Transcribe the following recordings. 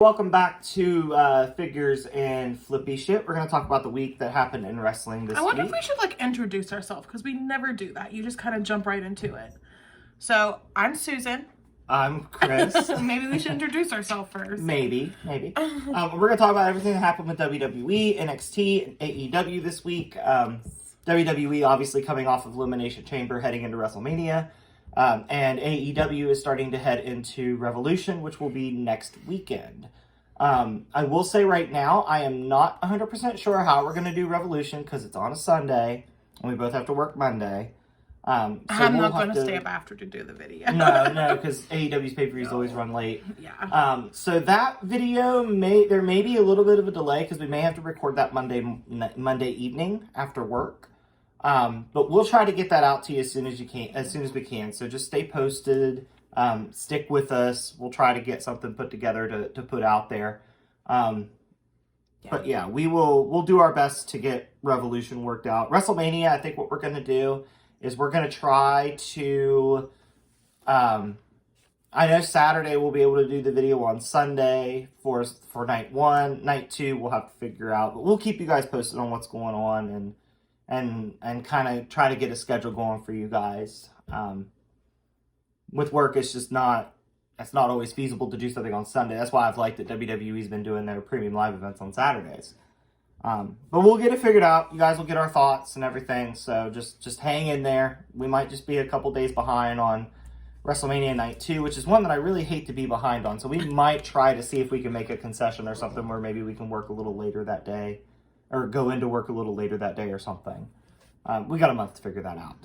Welcome back to Figures and Flippy Shit. We're going to talk about the week that happened in wrestling this week. I wonder if we should, introduce ourselves, because we never do that. You just kind of jump right into it. So, I'm Susan. I'm Chris. Maybe we should introduce ourselves first. Maybe. We're going to talk about everything that happened with WWE, NXT, and AEW this week. WWE obviously coming off of Elimination Chamber, heading into WrestleMania. And AEW is starting to head into Revolution, which will be next weekend. I will say right now, I am not 100% sure how we're going to do Revolution, because it's on a Sunday, and we both have to work Monday. So I'm not going to stay up after to do the video. No, because AEW's pay-per-views always run late. Yeah. So that video, there may be a little bit of a delay, because we may have to record that Monday evening after work. But we'll try to get that out to you as soon as we can. So just stay posted, stick with us. We'll try to get something put together to put out there. But yeah, we'll do our best to get Revolution worked out. WrestleMania, I think what we're going to do is we're going to try to, I know Saturday we'll be able to do the video on Sunday for night 1. Night 2 we'll have to figure out, but we'll keep you guys posted on what's going on and kind of try to get a schedule going for you guys. With work, it's not always feasible to do something on Sunday. That's why I've liked that WWE's been doing their premium live events on Saturdays. But we'll get it figured out. You guys will get our thoughts and everything, so just hang in there. We might just be a couple days behind on WrestleMania Night 2, which is one that I really hate to be behind on. So we might try to see if we can make a concession or something where maybe we can work a little later that day, or go into work a little later that day or something. We got a month to figure that out.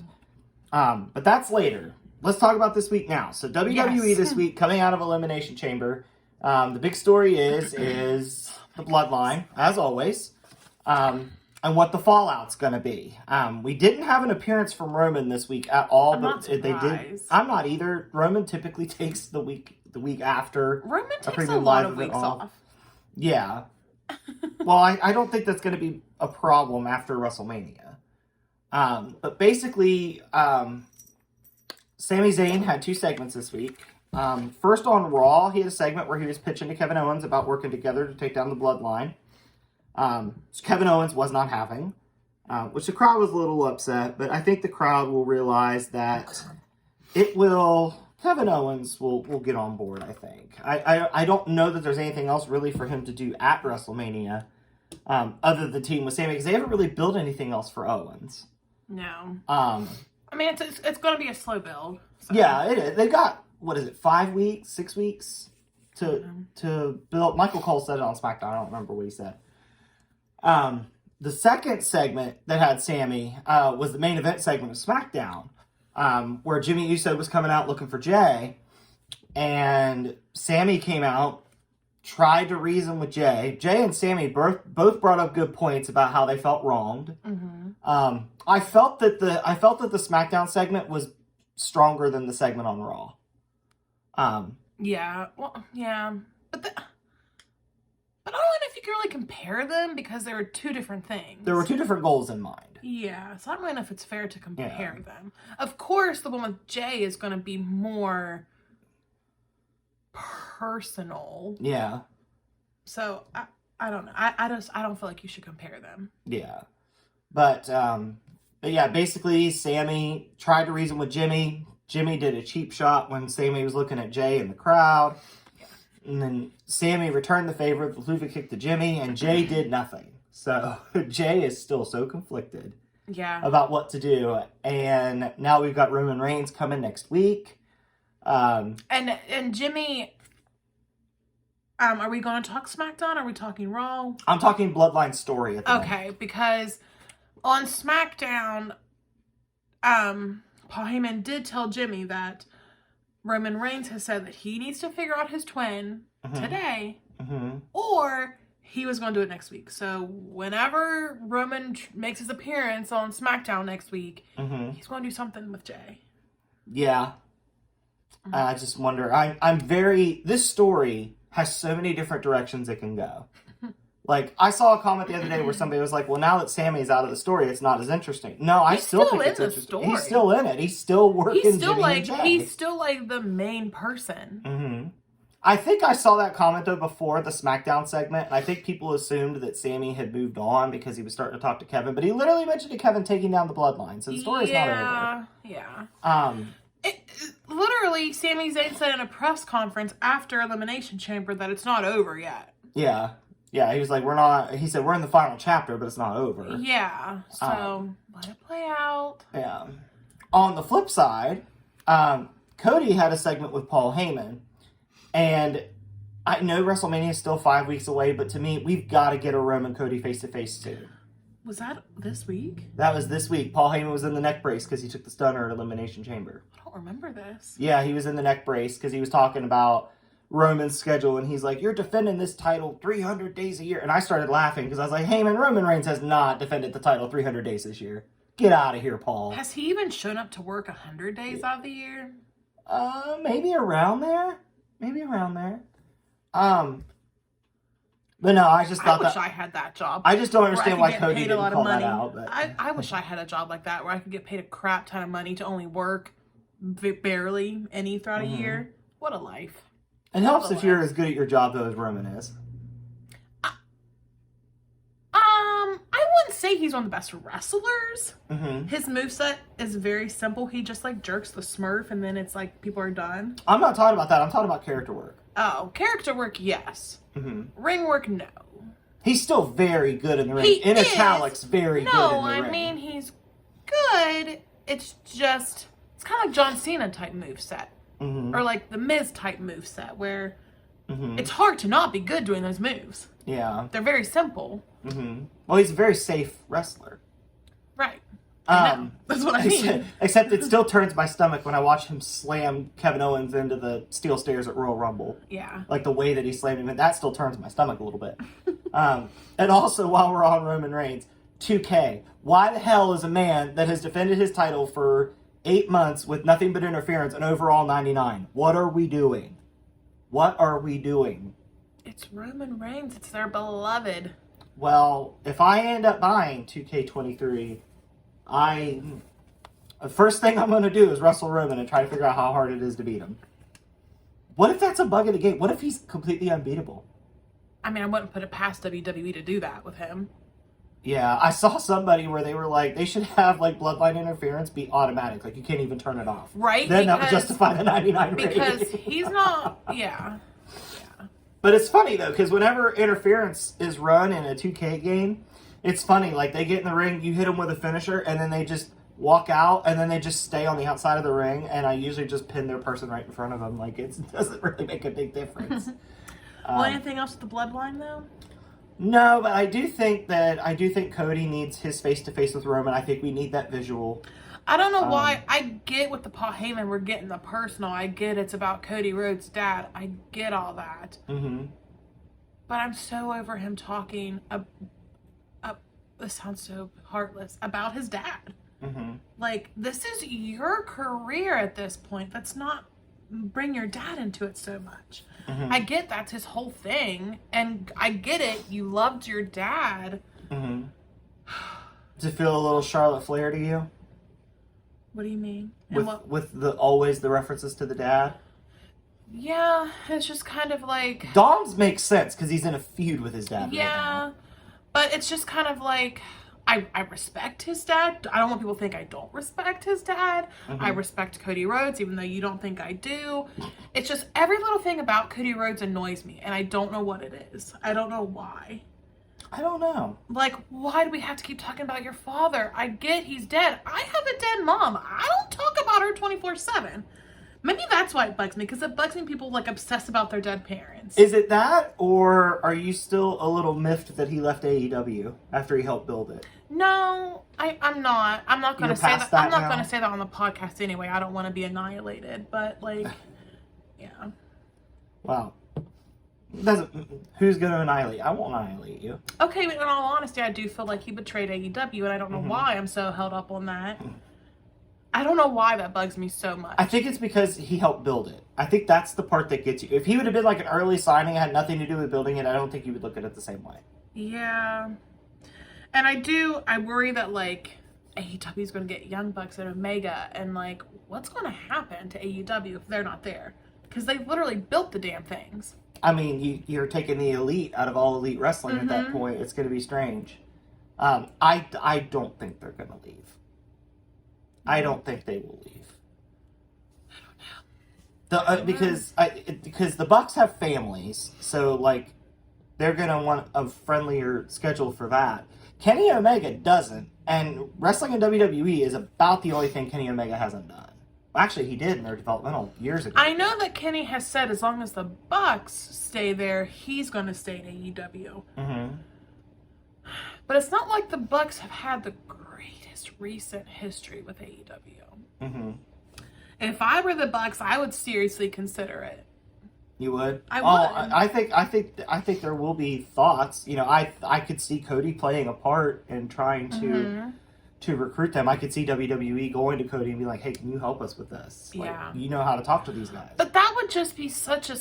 But that's later. Let's talk about this week now. So WWE this week, coming out of Elimination Chamber. The big story is the Bloodline, as always. And what the fallout's going to be. We didn't have an appearance from Roman this week at all, but they did. I'm not either. Roman typically takes the week after. Roman takes a lot of weeks off. Yeah. Well, I don't think that's going to be a problem after WrestleMania. But basically, Sami Zayn had 2 segments this week. First on Raw, he had a segment where he was pitching to Kevin Owens about working together to take down the Bloodline. Kevin Owens was not having, which the crowd was a little upset, but I think the crowd will realize that Kevin Owens will get on board, I think. I don't know that there's anything else really for him to do at WrestleMania, other than the team with Sami, because they haven't really built anything else for Owens. No. I mean, it's going to be a slow build. So. Yeah, it is. They got, 5 weeks, 6 weeks to build. Michael Cole said it on SmackDown. I don't remember what he said. The second segment that had Sami was the main event segment of SmackDown, where Jimmy Uso was coming out looking for Jay, and Sami came out, tried to reason with Jay. Jay and Sami both brought up good points about how they felt wronged. Mm-hmm. I felt that the SmackDown segment was stronger than the segment on Raw. Yeah. Well, yeah. But I don't know if you can really compare them, because there were 2 different things. There were 2 different goals in mind. Yeah, so I don't know if it's fair to compare them. Of course, the one with Jay is going to be more personal. Yeah. So, I don't know. I don't feel like you should compare them. Yeah. But yeah, basically, Sami tried to reason with Jimmy. Jimmy did a cheap shot when Sami was looking at Jay in the crowd. And then Sami returned the favor with the Luva kick to Jimmy, and Jay did nothing. So Jay is still so conflicted about what to do. And now we've got Roman Reigns coming next week. And Jimmy, are we going to talk SmackDown? Are we talking Raw? I'm talking Bloodline story at the moment. Because on SmackDown, Paul Heyman did tell Jimmy that Roman Reigns has said that he needs to figure out his twin today, or he was going to do it next week. So whenever Roman makes his appearance on SmackDown next week, he's going to do something with Jay. Yeah. I just wonder. This story has so many different directions it can go. Like, I saw a comment the other day where somebody was like, well, now that Sammy's out of the story, it's not as interesting. No, I still think it's interesting. Story. He's still in it. He's still working. He's still like the main person. I think I saw that comment though before the SmackDown segment, and I think people assumed that Sammy had moved on because he was starting to talk to Kevin, but he literally mentioned to Kevin taking down the Bloodline, so the story's not over. Yeah. Literally, Sami Zayn said in a press conference after Elimination Chamber that it's not over yet. Yeah. Yeah, he was like, he said, we're in the final chapter, but it's not over. Yeah, so let it play out. Yeah. On the flip side, Cody had a segment with Paul Heyman, and I know WrestleMania is still 5 weeks away, but to me, we've got to get a Roman Cody face-to-face too. Was that this week? That was this week. Paul Heyman was in the neck brace because he took the stunner at Elimination Chamber. I don't remember this. Yeah, he was in the neck brace because he was talking about Roman's schedule, and he's like, you're defending this title 300 days a year. And I started laughing because I was like, Heyman, Roman Reigns has not defended the title 300 days this year. Get out of here, Paul. Has he even shown up to work 100 days out of the year? Maybe around there. But no, I just thought I wish I had that job. I just don't understand why Cody didn't call that out. But I wish I had a job like that where I could get paid a crap ton of money to only work barely any throughout a year. What a life. It helps if you're as good at your job though as Roman is. I wouldn't say he's one of the best wrestlers. Mm-hmm. His moveset is very simple. He just like jerks the Smurf and then it's like people are done. I'm not talking about that. I'm talking about character work. Oh, character work, yes. Mm-hmm. Ring work, no. He's still very good in the ring. In italics, very good in the ring. No, I mean, he's good. It's just, it's kind of like John Cena type moveset. Mm-hmm. Or like the Miz type moveset where it's hard to not be good doing those moves. Yeah. They're very simple. Mm-hmm. Well, he's a very safe wrestler. Right. That's what I mean. Except it still turns my stomach when I watch him slam Kevin Owens into the steel stairs at Royal Rumble. Yeah. Like the way that he slammed him, that still turns my stomach a little bit. And also, while we're on Roman Reigns, 2K. Why the hell is a man that has defended his title for 8 months with nothing but interference and overall 99? What are we doing? What are we doing? It's Roman Reigns. It's their beloved. Well, if I end up buying 2K23, the first thing I'm going to do is wrestle Roman and try to figure out how hard it is to beat him. What if that's a bug of the game? What if he's completely unbeatable? I mean, I wouldn't put it past WWE to do that with him. Yeah, I saw somebody where they were like, they should have like bloodline interference be automatic. Like you can't even turn it off. Right? Then that would justify the 99 rating. Because he's not, yeah. But it's funny though, because whenever interference is run in a 2K game, it's funny. Like they get in the ring, you hit them with a finisher, and then they just walk out, and then they just stay on the outside of the ring, and I usually just pin their person right in front of them. Like it doesn't really make a big difference. Well, anything else with the bloodline though? No, but I do think Cody needs his face-to-face with Roman. I think we need that visual. I don't know why. I get with the Paul Heyman, we're getting the personal. I get it's about Cody Rhodes' dad. I get all that. Mm-hmm. But I'm so over him talking, this sounds so heartless, about his dad. Mm-hmm. Like, this is your career at this point. Let's not bring your dad into it so much. Mm-hmm. I get that's his whole thing. And I get it. You loved your dad. Mm-hmm. Does it feel a little Charlotte Flair to you? What do you mean? With always the references to the dad? Yeah, it's just kind of like... Dom's makes sense because he's in a feud with his dad. Yeah, right, but it's just kind of like... I respect his dad. I don't want people to think I don't respect his dad. Mm-hmm. I respect Cody Rhodes, even though you don't think I do. It's just every little thing about Cody Rhodes annoys me, and I don't know what it is. I don't know why. I don't know. Like, why do we have to keep talking about your father? I get he's dead. I have a dead mom. I don't talk about her 24/7. Maybe that's why it bugs me, because it bugs me people like obsess about their dead parents. Is it that, or are you still a little miffed that he left AEW after he helped build it? No, I'm not. I'm not going to say that. I'm not going to say that on the podcast anyway. I don't want to be annihilated, but like, yeah. Wow. Who's going to annihilate you? I won't annihilate you. Okay, but in all honesty, I do feel like he betrayed AEW, and I don't know why I'm so held up on that. I don't know why that bugs me so much. I think it's because he helped build it. I think that's the part that gets you. If he would have been like an early signing, had nothing to do with building it, I don't think you would look at it the same way. Yeah. And I worry that like AEW is going to get Young Bucks and Omega, and like what's going to happen to AEW if they're not there? Because they literally built the damn things. I mean, you're taking the elite out of all elite wrestling at that point. It's going to be strange. I don't think they're going to leave. I don't think they will leave. Because the Bucks have families, so like they're gonna want a friendlier schedule for that. Kenny Omega doesn't, and wrestling in WWE is about the only thing Kenny Omega hasn't done. Actually, he did in their developmental years ago. I know that Kenny has said as long as the Bucks stay there, he's going to stay in AEW. Mm-hmm. But it's not like the Bucks have had the greatest recent history with AEW. Mm-hmm. If I were the Bucks, I would seriously consider it. You would? I would. I think there will be thoughts. You know, I could see Cody playing a part in trying to recruit them. I could see WWE going to Cody and be like, "Hey, can you help us with this? Like, yeah, you know how to talk to these guys." But that would just be such a.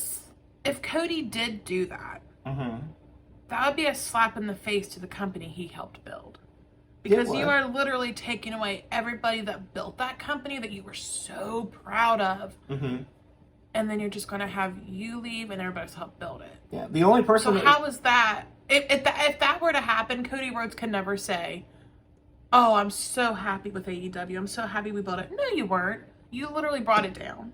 If Cody did do that, that would be a slap in the face to the company he helped build. Because you are literally taking away everybody that built that company that you were so proud of. And then you're just going to have you leave and everybody else help build it. Yeah, the only person... So how is that... If that were to happen, Cody Rhodes can never say, "Oh, I'm so happy with AEW. I'm so happy we built it." No, you weren't. You literally brought it down.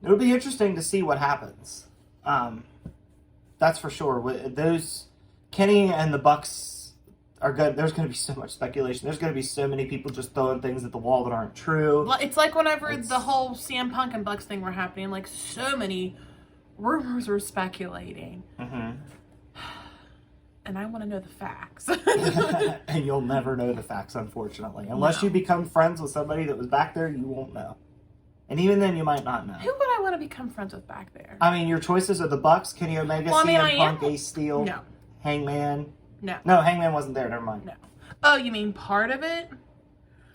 It'll be interesting to see what happens. That's for sure. Those... Kenny and the Bucks... are good. There's going to be so much speculation. There's going to be so many people just throwing things at the wall that aren't true. Well, it's like whenever the whole CM Punk and Bucks thing were happening, like so many rumors were speculating. And I want to know the facts. And you'll never know the facts, unfortunately. Unless you become friends with somebody that was back there, you won't know. And even then, you might not know. Who would I want to become friends with back there? I mean, your choices are the Bucks, Kenny Omega, CM Punk, Ace Steel, Hangman. No, Hangman wasn't there. Never mind. No. Oh, you mean part of it?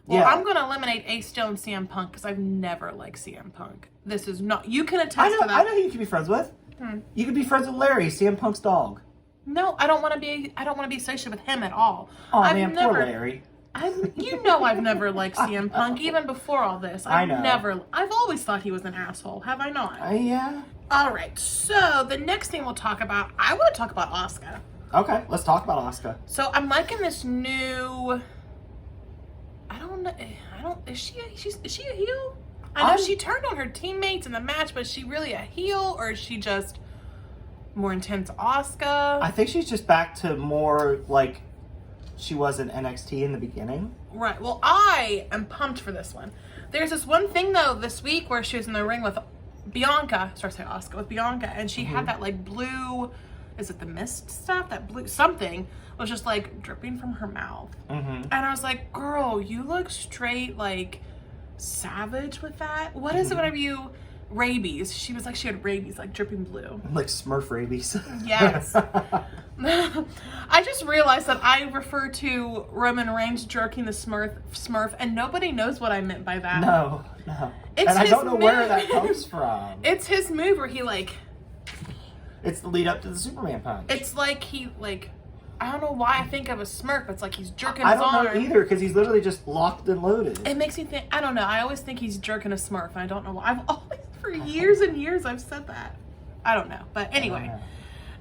Well, I'm going to eliminate Ace Steel and CM Punk because I've never liked CM Punk. This is not... You can attest to that. I know who you can be friends with. You could be friends with Larry, CM Punk's dog. No, I don't want to be associated with him at all. Oh, man, poor Larry. You know I've never liked CM Punk, even before all this. I've always thought he was an asshole. Have I not? Yeah. All right, so the next thing we'll talk about... I want to talk about Asuka. Okay, let's talk about Asuka. So I'm liking this new... I don't know. Is she a heel? I know she turned on her teammates in the match, but is she really a heel, or is she just more intense Asuka? I think she's just back to more like she was in NXT in the beginning. Right. Well, I am pumped for this one. There's this one thing though this week where she was in the ring with Bianca. Sorry, to say Asuka with Bianca, and she had that like blue. Is it the mist stuff? That blue something was just like dripping from her mouth. And I was like, girl, you look straight like savage with that. What is it whenever you rabies? She was like, she had rabies, like dripping blue. Like Smurf rabies. Yes. I just realized that I refer to Roman Reigns jerking the Smurf, and nobody knows what I meant by that. No. It's and I don't know move. where that comes from. It's his move where he like... It's the lead up to the Superman punch. It's like he, like, I don't know why I think of a Smurf. It's like he's jerking his arm. I don't know either, because he's literally just locked and loaded. It makes me think, I don't know. I always think he's jerking a Smurf, and I don't know why. I've always, for years and years, I've said that. I don't know. But anyway.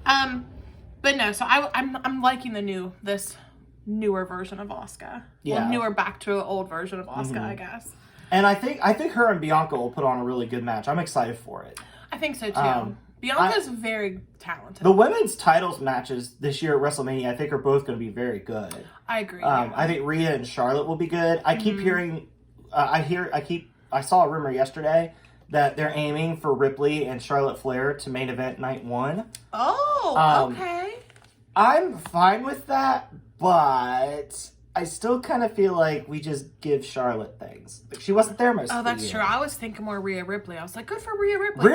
But no, so I'm liking this newer version of Asuka. Yeah. Well, newer back to an old version of Asuka, I guess. And I think her and Bianca will put on a really good match. I'm excited for it. I think so, too. Bianca's very talented. The women's titles matches this year at WrestleMania, I think, are both going to be very good. I agree. I think Rhea and Charlotte will be good. I keep hearing, I saw a rumor yesterday that they're aiming for Ripley and Charlotte Flair to main event night 1. Oh, okay. I'm fine with that, but I still kind of feel like we just give Charlotte things. Like, she wasn't there most of the year. Oh, that's true. I was thinking more Rhea Ripley. I was like, good for Rhea Ripley.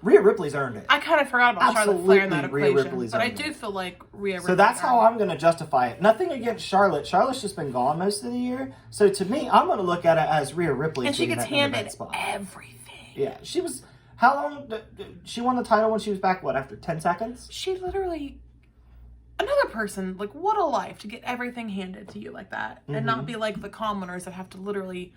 Rhea Ripley's earned it. I kind of forgot about Charlotte Flair in that equation. Ripley's but I do feel like Rhea Ripley. So that's how I'm going to justify it. Nothing against Charlotte. Charlotte's just been gone most of the year. So to me, I'm going to look at it as Rhea Ripley. And she gets handed everything. Yeah. She was... How long... She won the title when she was back, after 10 seconds? She literally... Another person, like, what a life to get everything handed to you like that. And not be like the commoners that have to literally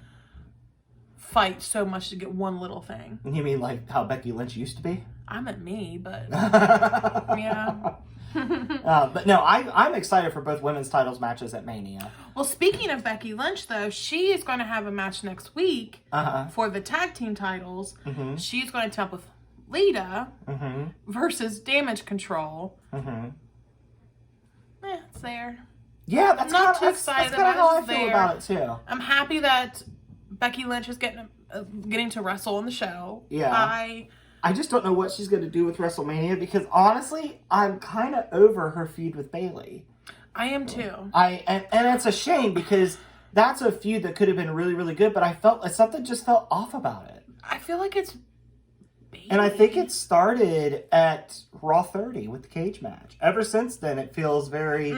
fight so much to get one little thing. You mean like how Becky Lynch used to be? I meant me, but yeah. But no, I'm excited for both women's titles matches at Mania. Well, speaking of Becky Lynch, though, she is going to have a match next week for the tag team titles. Mm-hmm. She's going to team up with Lita versus Damage Control. It's there. Yeah, that's I'm not kinda, too excited. That's kind of how I feel about it too. I'm happy that Becky Lynch is getting to wrestle in the show. Yeah. I just don't know what she's going to do with WrestleMania because honestly, I'm kind of over her feud with Bayley. I am too. And it's a shame because that's a feud that could have been really, really good, but I felt something just felt off about it. I feel like it's Bayley. And I think it started at Raw 30 with the cage match. Ever since then, it feels very...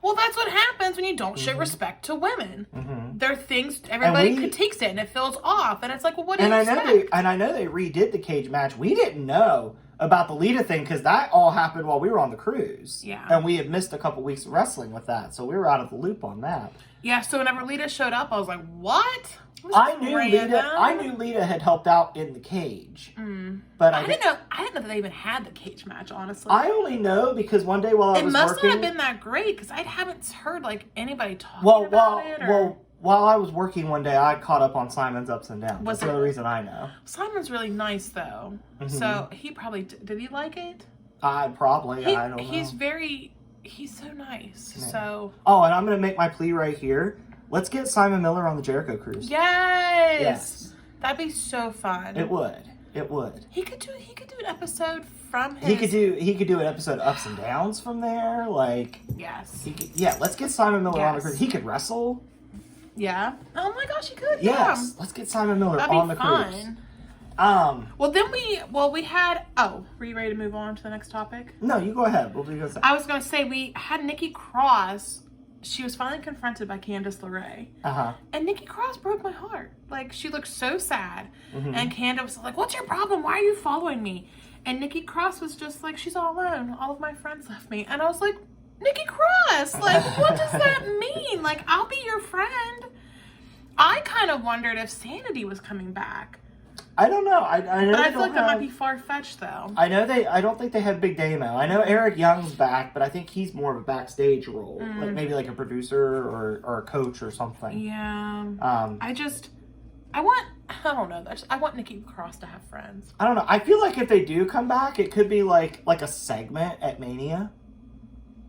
Well, that's what happens when you don't show respect to women. There are things, everybody critiques it, and it feels off. And it's like, well, what do you expect? I know they redid the cage match. We didn't know about the Lita thing because that all happened while we were on the cruise. Yeah. And we had missed a couple weeks of wrestling with that. So we were out of the loop on that. Yeah, so whenever Lita showed up, I was like, what? I knew Lita had helped out in the cage. But I didn't know that they even had the cage match, honestly. I only know because one day while I was working... It must not have been that great because I haven't heard like anybody talking about it. While I was working one day, I caught up on Simon's Ups and Downs. That's the only reason I know. Simon's really nice though. So he probably... Did he like it? I don't know. He's so nice. Yeah. So... Oh, and I'm going to make my plea right here. Let's get Simon Miller on the Jericho Cruise. Yes. That'd be so fun. It would. He could do an episode from his... He could do an episode Ups and Downs from there. Like... Yes. Let's get Simon Miller on the cruise. He could wrestle. Yeah. Oh my gosh, he could. Yes. Let's get Simon Miller on the cruise. Well, then we had... Oh, were you ready to move on to the next topic? No, you go ahead. What were you going to say? I was going to say we had Nikki Cross. She was finally confronted by Candice LeRae. And Nikki Cross broke my heart. Like, she looked so sad. And Candice was like, what's your problem? Why are you following me? And Nikki Cross was just like, she's all alone. All of my friends left me. And I was like, Nikki Cross! Like, what does that mean? Like, I'll be your friend. I kind of wondered if Sanity was coming back. I don't know. I know but I feel like that might be far-fetched, though. I don't think they have Big Damo. I know Eric Young's back, but I think he's more of a backstage role. Like maybe like a producer or a coach or something. Yeah. I don't know. I want Nikki Cross to have friends. I don't know. I feel like if they do come back, it could be like a segment at Mania.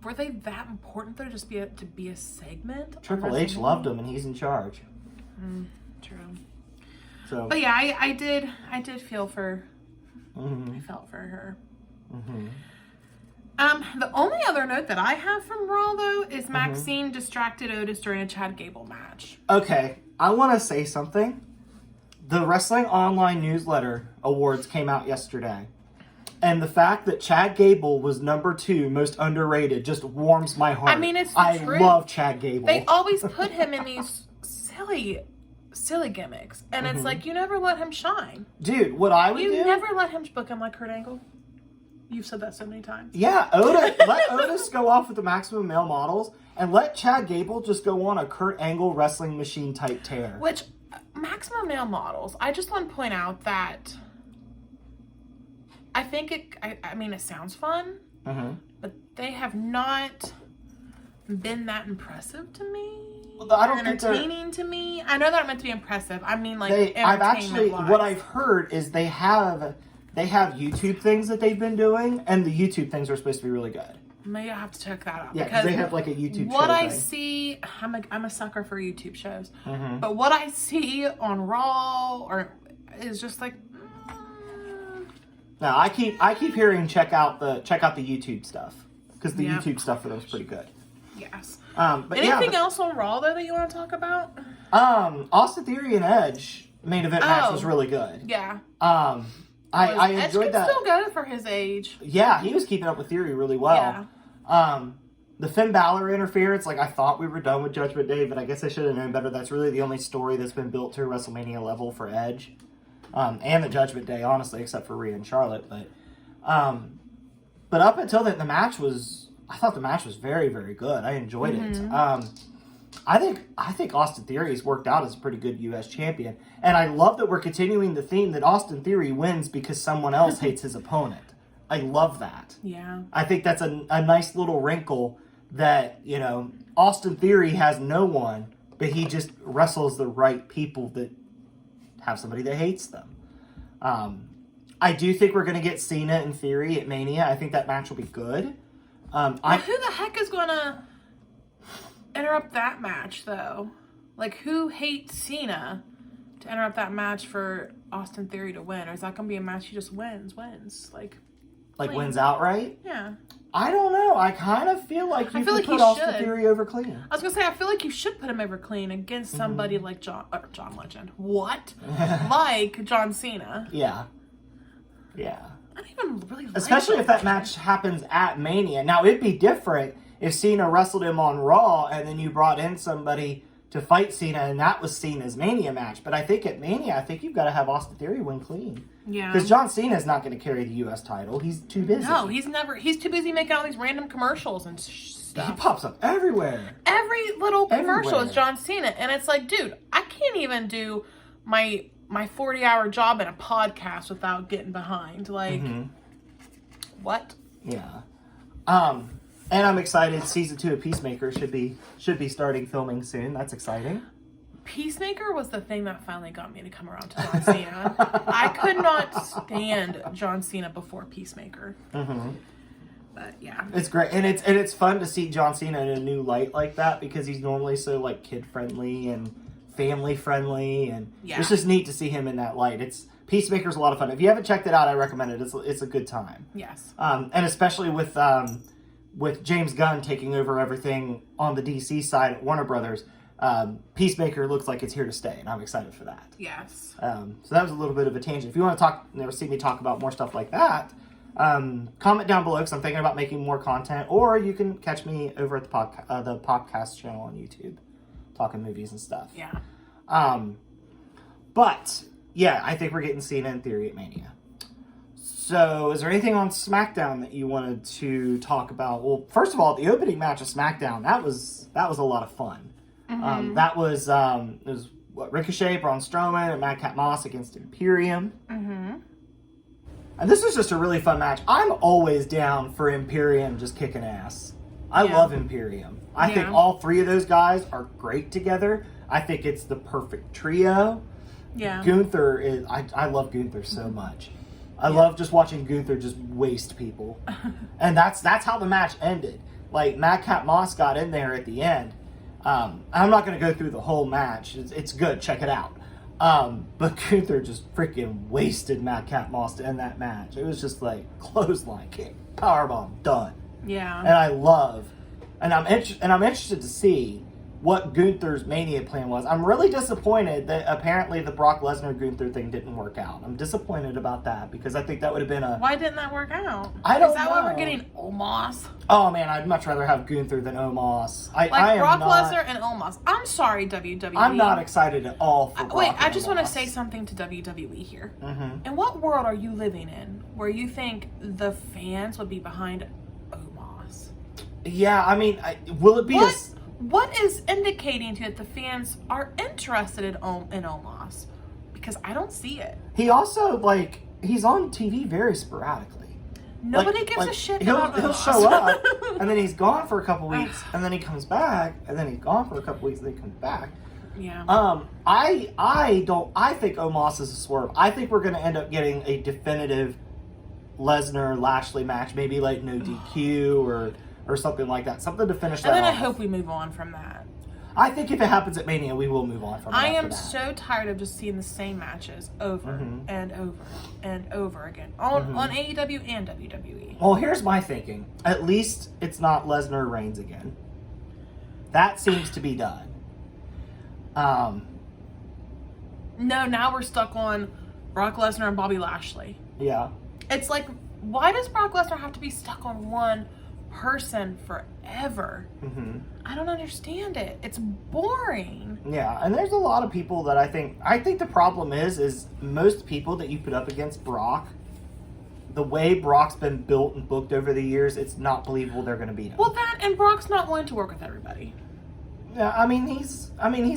Were they that important though to be a segment? Triple H loved him and he's in charge. True. So, but yeah, I did feel for... I felt for her. The only other note that I have from Raw, though, is Maxine distracted Otis during a Chad Gable match. Okay, I want to say something. The Wrestling Online Newsletter Awards came out yesterday. And the fact that Chad Gable was number 2 most underrated just warms my heart. I mean, it's the truth. I love Chad Gable. They always put him in these silly gimmicks. And it's like, you never let him shine. Dude, what I would do... You never let him book him like Kurt Angle. You've said that so many times. Yeah, let Otis go off with the Maximum Male Models and let Chad Gable just go on a Kurt Angle wrestling machine type tear. Which, Maximum Male Models, I just want to point out that I think it sounds fun, but they have not been that impressive to me. Well, I don't think entertaining to me. I know they're meant to be impressive. I mean, like, what I've heard is they have YouTube things that they've been doing, and the YouTube things are supposed to be really good. Maybe I have to check that out. Yeah, because they have like a YouTube show. What I see, I'm a sucker for YouTube shows, but what I see on Raw is just like. No, I keep hearing check out the YouTube stuff because the YouTube stuff for them is pretty good. Yes. But anything else on Raw though that you want to talk about? Austin Theory and Edge main event match was really good. Yeah. I enjoyed that. Edge can still go for his age. Yeah, he was keeping up with Theory really well. Yeah. The Finn Balor interference, like I thought we were done with Judgment Day, but I guess I should have known better. That's really the only story that's been built to a WrestleMania level for Edge. And the Judgment Day, honestly, except for Rhea and Charlotte. But up until then, I thought the match was very, very good. I enjoyed it. I think Austin Theory's worked out as a pretty good U.S. champion. And I love that we're continuing the theme that Austin Theory wins because someone else hates his opponent. I love that. Yeah. I think that's a nice little wrinkle that, Austin Theory has no one, but he just wrestles the right people that have somebody that hates them. I do think we're going to get Cena and Theory at Mania. I think that match will be good. Who the heck is going to interrupt that match, though? Like, who hates Cena to interrupt that match for Austin Theory to win? Or is that going to be a match he just wins? Like wins outright? Yeah. I don't know. I kind of feel like you could put Austin Theory over clean. I was going to say, I feel like you should put him over clean against somebody like John Legend. What? Like John Cena. Yeah. Yeah. I don't even really like Especially if that match happens at Mania. Now, it'd be different if Cena wrestled him on Raw and then you brought in somebody to fight Cena and that was Cena's Mania match. But I think at Mania, you've got to have Austin Theory win clean. Yeah. Because John Cena's not going to carry the U.S. title. He's too busy. No, he's too busy making all these random commercials and stuff. He pops up everywhere. Every little commercial is John Cena. And it's like, dude, I can't even do my 40-hour job in a podcast without getting behind. Like, what? Yeah. And I'm excited. Season 2 of Peacemaker should be starting filming soon. That's exciting. Peacemaker was the thing that finally got me to come around to John Cena. I could not stand John Cena before Peacemaker. But yeah, it's great, and it's fun to see John Cena in a new light like that because he's normally so like kid friendly and family friendly, and it's just neat to see him in that light. Peacemaker's a lot of fun. If you haven't checked it out, I recommend it. It's a good time. Yes. And especially with James Gunn taking over everything on the DC side at Warner Brothers, Peacemaker looks like it's here to stay, and I'm excited for that. Yes. So that was a little bit of a tangent. If you want to see me talk about more stuff like that, comment down below because I'm thinking about making more content, or you can catch me over at the podcast channel on YouTube, talking movies and stuff. Yeah. But yeah, I think we're getting Cena and Theory at Mania. So, is there anything on SmackDown that you wanted to talk about? Well, first of all, the opening match of SmackDown that was a lot of fun. That was it was Ricochet, Braun Strowman, and Madcap Moss against Imperium. And this was just a really fun match. I'm always down for Imperium just kicking ass. I love Imperium. I think all three of those guys are great together. I think it's the perfect trio. Yeah. Gunther is. I love Gunther so much. I love just watching Gunther just waste people. And that's how the match ended. Like, Madcap Moss got in there at the end. I'm not going to go through the whole match. It's good. Check it out. But Gunther just freaking wasted Madcap Moss to end that match. It was just like clothesline kick, powerbomb, done. Yeah. And I'm interested to see what Gunther's Mania plan was. I'm really disappointed that apparently the Brock Lesnar Gunther thing didn't work out. I'm disappointed about that because I think that would have been Why didn't that work out? I don't know. Is that why we're getting Omos? Oh man, I'd much rather have Gunther than Omos. Brock Lesnar and Omos. I'm sorry, WWE. I'm not excited at all for Brock Wait, I and just Omos. want to say something to WWE here. In what world are you living in where you think the fans would be behind Omos? Yeah, I mean, will it be What is indicating to you that the fans are interested in Omos? Because I don't see it. He also, he's on TV very sporadically. Nobody gives a shit about Omos. He'll show up, and then he's gone for a couple weeks, and then he comes back, and then he's gone for a couple weeks, and then he comes back. Yeah. I think Omos is a swerve. I think we're going to end up getting a definitive Lesnar-Lashley match, maybe like no DQ or something like that. Something to finish that off. And then I hope we move on from that. I think if it happens at Mania, we will move on from that. I am so tired of just seeing the same matches over and over and over again on AEW and WWE. Well, here's my thinking. At least it's not Lesnar Reigns again. That seems to be done. No, now we're stuck on Brock Lesnar and Bobby Lashley. Yeah. It's like, why does Brock Lesnar have to be stuck on one person forever? I don't understand it. It's boring. Yeah, and there's a lot of people that I think the problem is most people that you put up against Brock, the way Brock's been built and booked over the years, it's not believable they're going to beat him. Well, that and Brock's not willing to work with everybody. Yeah, I mean he's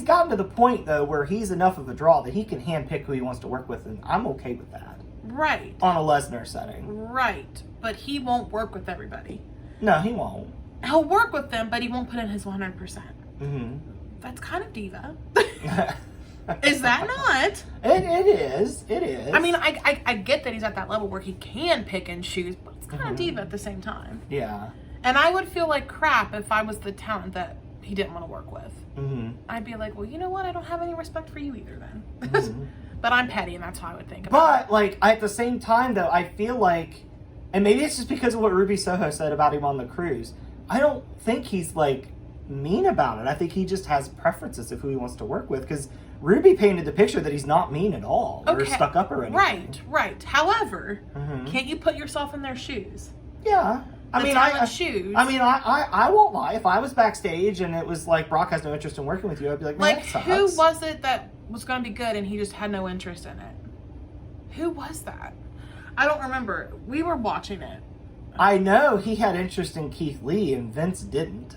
gotten to the point though where he's enough of a draw that he can handpick who he wants to work with, and I'm okay with that. Right. On a Lesnar setting. Right. But he won't work with everybody. No, he won't. He'll work with them, but he won't put in his 100%. Mm-hmm. That's kind of diva. Is that not? It is. It is. I mean, I get that he's at that level where he can pick and choose, but it's kind of diva at the same time. Yeah. And I would feel like crap if I was the talent that he didn't want to work with. Mm-hmm. I'd be like, well, you know what? I don't have any respect for you either then. Mm-hmm. But I'm petty, and that's how I would think about it. But, like, at the same time, though, I feel like, and maybe it's just because of what Ruby Soho said about him on the cruise, I don't think he's, like, mean about it. I think he just has preferences of who he wants to work with, because Ruby painted the picture that he's not mean at all, or stuck up or anything. Right. However, can't you put yourself in their shoes? Yeah. Shoes. I mean, I won't lie. If I was backstage and it was like, Brock has no interest in working with you, I'd be like, man, that sucks. Who was it that was going to be good and he just had no interest in it? Who was that? I don't remember. We were watching it. I know he had interest in Keith Lee and Vince didn't.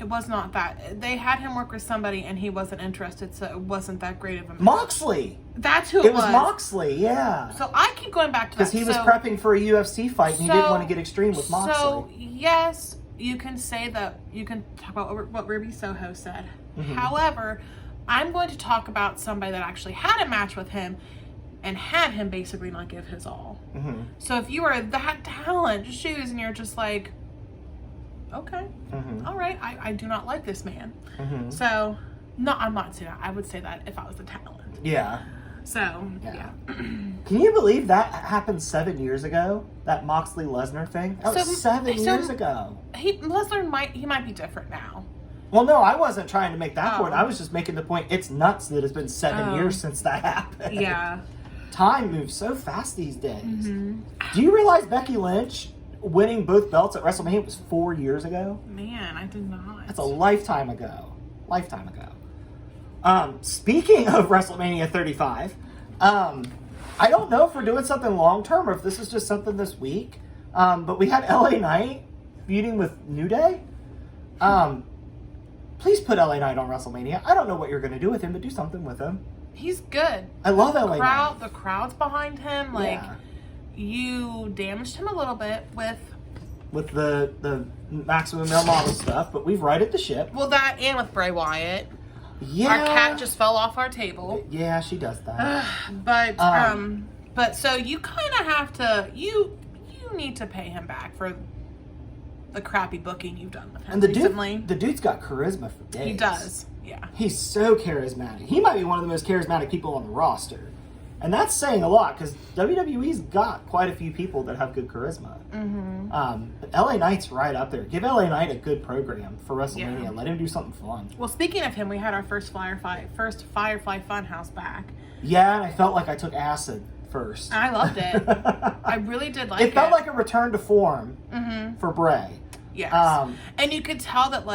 It was not that. They had him work with somebody and he wasn't interested, so it wasn't that great of a match. Moxley! That's who it was. It was Moxley, yeah. So I keep going back to that. Because he was prepping for a UFC fight and he didn't want to get extreme with Moxley. So, yes, you can say that, you can talk about what Ruby Soho said. Mm-hmm. However, I'm going to talk about somebody that actually had a match with him and had him basically not give his all. Mm-hmm. So if you are that talent, shoes, and you're just like, okay, all right, I do not like this man. Mm-hmm. So, no, I'm not saying that. I would say that if I was the talent. Yeah. So, yeah. Can you believe that happened 7 years ago? That Moxley Lesnar thing? That was 7 years ago. Lesnar might be different now. Well, no, I wasn't trying to make that point. I was just making the point. It's nuts that it's been 7 years since that happened. Yeah. Time moves so fast these days. Mm-hmm. Do you realize Becky Lynch winning both belts at WrestleMania was 4 years ago? Man, I did not. That's a lifetime ago. Speaking of WrestleMania 35, I don't know if we're doing something long term or if this is just something this week. But we had LA Knight feuding with New Day. Please put LA Knight on WrestleMania. I don't know what you're going to do with him, but do something with him. He's good. I love LA Knight. The crowd's behind him. You damaged him a little bit with the Maximum Male Model stuff, but we've righted the ship. Well, that and with Bray Wyatt. Yeah. Our cat just fell off our table. Yeah, she does that. But so you kind of have to, you need to pay him back for the crappy booking you've done with him and recently. The dude's got charisma for days. He does, yeah. He's so charismatic. He might be one of the most charismatic people on the roster. And that's saying a lot, because WWE's got quite a few people that have good charisma. Mm-hmm. But LA Knight's right up there. Give LA Knight a good program for WrestleMania. Yeah. Let him do something fun. Well, speaking of him, we had our first Firefly Funhouse back. Yeah, and I felt like I took acid first. I loved it. I really did like it. It felt like a return to form for Bray. Yes. And you could tell that,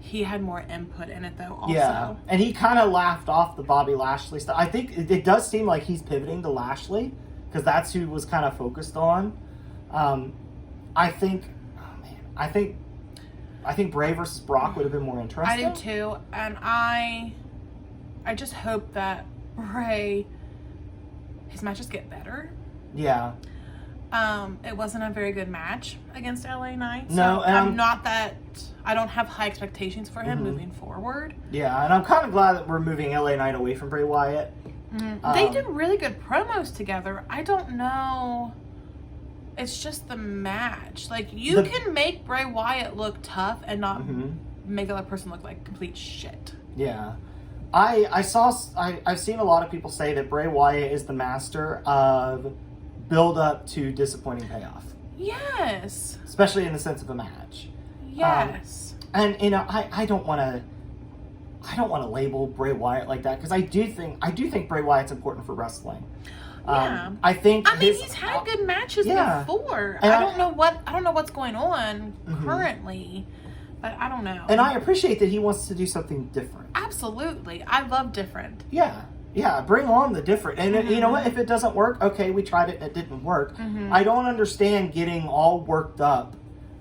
he had more input in it, though, also. Yeah, and he kind of laughed off the Bobby Lashley stuff. I think it does seem like he's pivoting to Lashley, because that's who was kind of focused on. I think Bray versus Brock would have been more interesting. I do, too, and I just hope that Bray, his matches get better. Yeah. It wasn't a very good match against LA Knight. So no, and I don't have high expectations for him moving forward. Yeah, and I'm kind of glad that we're moving LA Knight away from Bray Wyatt. They did really good promos together. I don't know. It's just the match. You can make Bray Wyatt look tough and not make the other person look like complete shit. Yeah. I've seen a lot of people say that Bray Wyatt is the master of build up to disappointing payoff. Yes. Especially in the sense of a match. Yes. And I don't want to label Bray Wyatt like that, because I do think Bray Wyatt's important for wrestling. Yeah. He's had good matches before. And I don't know what's going on currently, but I don't know. And I appreciate that he wants to do something different. Absolutely. I love different. Yeah, bring on the different. And you know what? If it doesn't work, okay, we tried it and it didn't work. I don't understand getting all worked up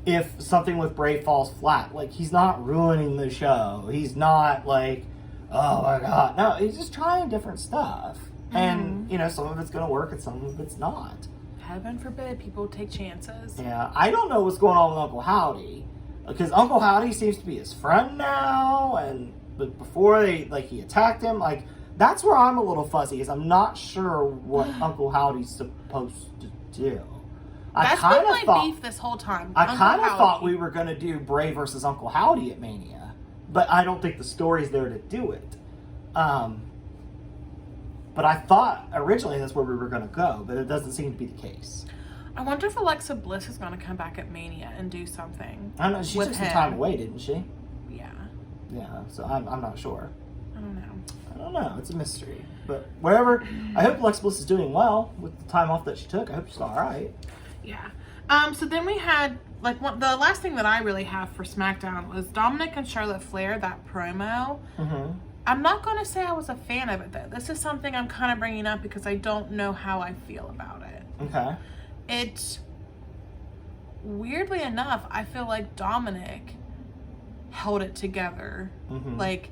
if something with Bray falls flat. Like, he's not ruining the show. He's not like, oh my God. No, he's just trying different stuff. And, you know, some of it's going to work and some of it's not. Heaven forbid people take chances. Yeah, I don't know what's going on with Uncle Howdy. Because Uncle Howdy seems to be his friend now. But before he attacked him, like, that's where I'm a little fuzzy, is I'm not sure what Uncle Howdy's supposed to do. That's been my beef this whole time. I kind of thought we were going to do Bray versus Uncle Howdy at Mania. But I don't think the story's there to do it. But I thought originally that's where we were going to go, but it doesn't seem to be the case. I wonder if Alexa Bliss is going to come back at Mania and do something. I don't know. She took some time away, didn't she? Yeah. Yeah, so I'm not sure. I don't know. It's a mystery. But wherever, I hope Alexa Bliss is doing well with the time off that she took. I hope she's all right. Yeah. So then we had, the last thing that I really have for SmackDown was Dominic and Charlotte Flair, that promo. Mm-hmm. I'm not going to say I was a fan of it, though. This is something I'm kind of bringing up because I don't know how I feel about it. Okay. Weirdly enough, I feel like Dominic held it together. Mm-hmm. Like,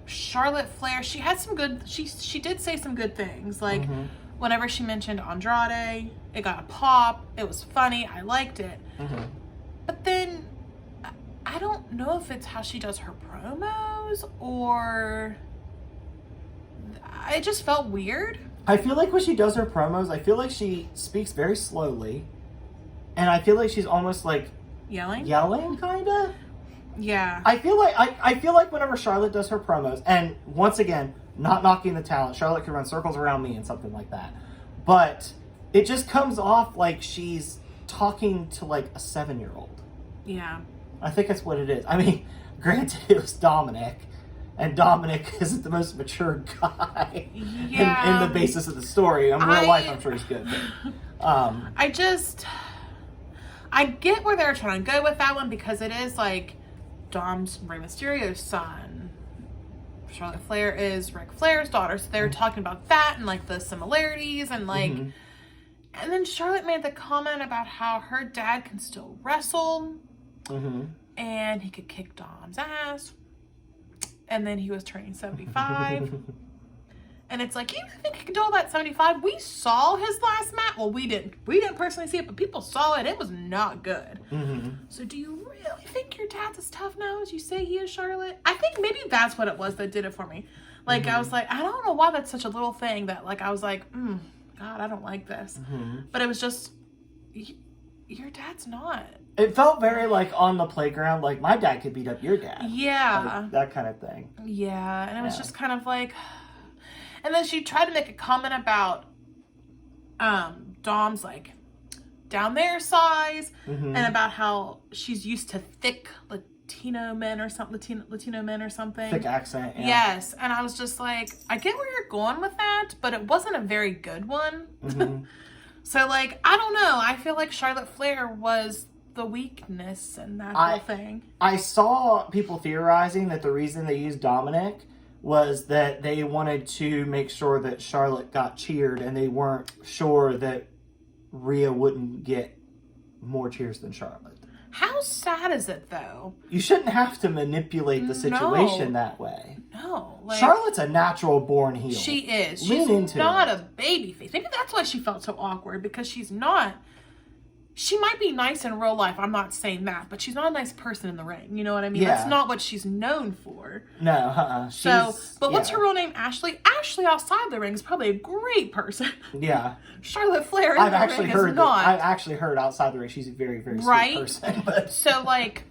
Charlotte Flair, she had some good, she did say some good things. Like, whenever she mentioned Andrade, it got a pop. It was funny. I liked it. Mm-hmm. But then, I don't know if it's how she does her promos or it just felt weird. I feel like when she does her promos, I feel like she speaks very slowly. And I feel like she's almost like yelling, kind of. Yeah. I feel like whenever Charlotte does her promos, and once again, not knocking the talent, Charlotte could run circles around me and something like that. But it just comes off like she's talking to like a 7-year-old. Yeah. I think that's what it is. I mean, granted, it was Dominic, and Dominic isn't the most mature guy in the basis of the story. In real life, I'm sure he's good. But, I get where they're trying to go with that one because it is like Dom's Rey Mysterio's son. Charlotte Flair is Ric Flair's daughter. So they were talking about that and like the similarities and like... Mm-hmm. And then Charlotte made the comment about how her dad can still wrestle. Mm-hmm. And he could kick Dom's ass. And then he was turning 75. And it's like, you think he could do all that at 75? We saw his last match. Well, we didn't personally see it, but people saw it. It was not good. Mm-hmm. So do you really think your dad's as tough now as you say he is, Charlotte? I think maybe that's what it was that did it for me. Like, I was like, I don't know why that's such a little thing that, like, I was like, God, I don't like this. Mm-hmm. But it was just, your dad's not. It felt very like on the playground, like my dad could beat up your dad. Yeah. Like, that kind of thing. Yeah. And it was just kind of like, and then she tried to make a comment about Dom's like down there size and about how she's used to thick Latino men or something. Latino men or something. Thick accent. Yeah. Yes. And I was just like, I get where you're going with that, but it wasn't a very good one. Mm-hmm. So like, I don't know. I feel like Charlotte Flair was the weakness in that whole thing. I saw people theorizing that the reason they used Dominic was that they wanted to make sure that Charlotte got cheered and they weren't sure that Rhea wouldn't get more cheers than Charlotte. How sad is it, though? You shouldn't have to manipulate the situation that way. No. Like, Charlotte's a natural-born heel. She is. She's not a baby face. Maybe that's why she felt so awkward, because she's not... She might be nice in real life. I'm not saying that. But she's not a nice person in the ring. You know what I mean? Yeah. That's not what she's known for. No, But what's her real name? Ashley? Ashley outside the ring is probably a great person. Yeah. Charlotte Flair in the ring is not. I've actually heard outside the ring she's a very, very sweet person. But. So, like...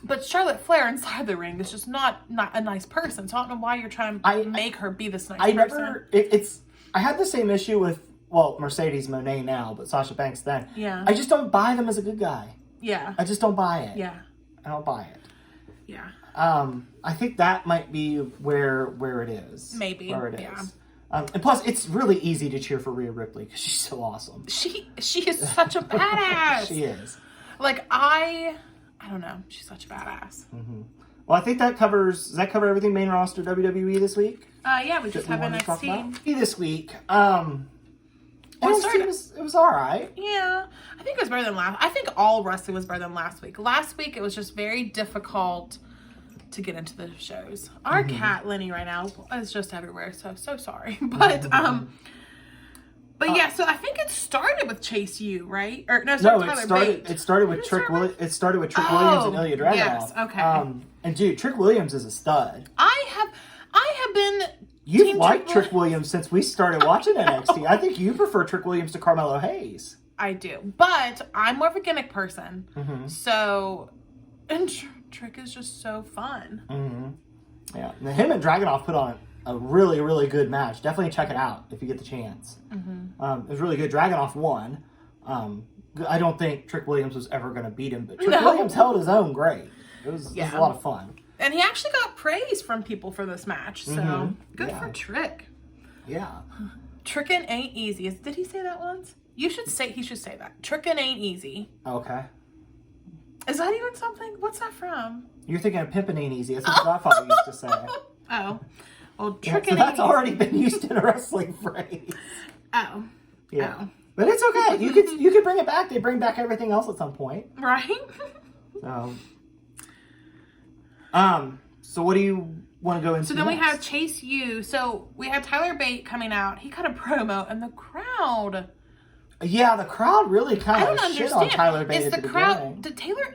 But Charlotte Flair inside the ring is just not a nice person. So I don't know why you're trying to make her be this nice person. I had the same issue with... Well, Mercedes Moné now, but Sasha Banks then. Yeah. I just don't buy them as a good guy. Yeah. I just don't buy it. Yeah. I don't buy it. Yeah. I think that might be where it is. Maybe. Where it is. And plus, it's really easy to cheer for Rhea Ripley because she's so awesome. She is such a badass. She is. Like, I don't know. She's such a badass. Mm-hmm. Well, I think does that cover everything main roster WWE this week? Yeah, we just have NXT. This week, It was all right. Yeah, I think it was better than last. I think all wrestling was better than last week. Last week it was just very difficult to get into the shows. Our cat Lenny right now is just everywhere, so sorry. But yeah, so I think it started with Chase U, right? Or no, it started with Trick Williams and Ilya Dragunov. Yes, okay. And dude, Trick Williams is a stud. I have been. You've liked Trick Williams since we started watching NXT. I think you prefer Trick Williams to Carmelo Hayes. I do, but I'm more of a gimmick person. So, and Trick is just so fun. Yeah, now, him and Dragunov put on a really, really good match. Definitely check it out if you get the chance. It was really good. Dragunov won. I don't think Trick Williams was ever going to beat him, but Trick Williams held his own great. It was a lot of fun. And he actually got praise from people for this match, so good for Trick. Yeah. Trickin' ain't easy. Did he say that once? He should say that. Trickin' ain't easy. Okay. Is that even something? What's that from? You're thinking of pimpin' ain't easy. That's what Godfather used to say. Oh. Well, trickin' that's already been used in a wrestling phrase. Oh. Yeah. Oh. But it's okay. You could bring it back. They bring back everything else at some point. Right? So what do you want to go into? So then we have Chase U. So we had Tyler Bate coming out. He cut a promo, and the crowd. Yeah, the crowd really kind of shit on Tyler Bate. Is the crowd? Did Taylor?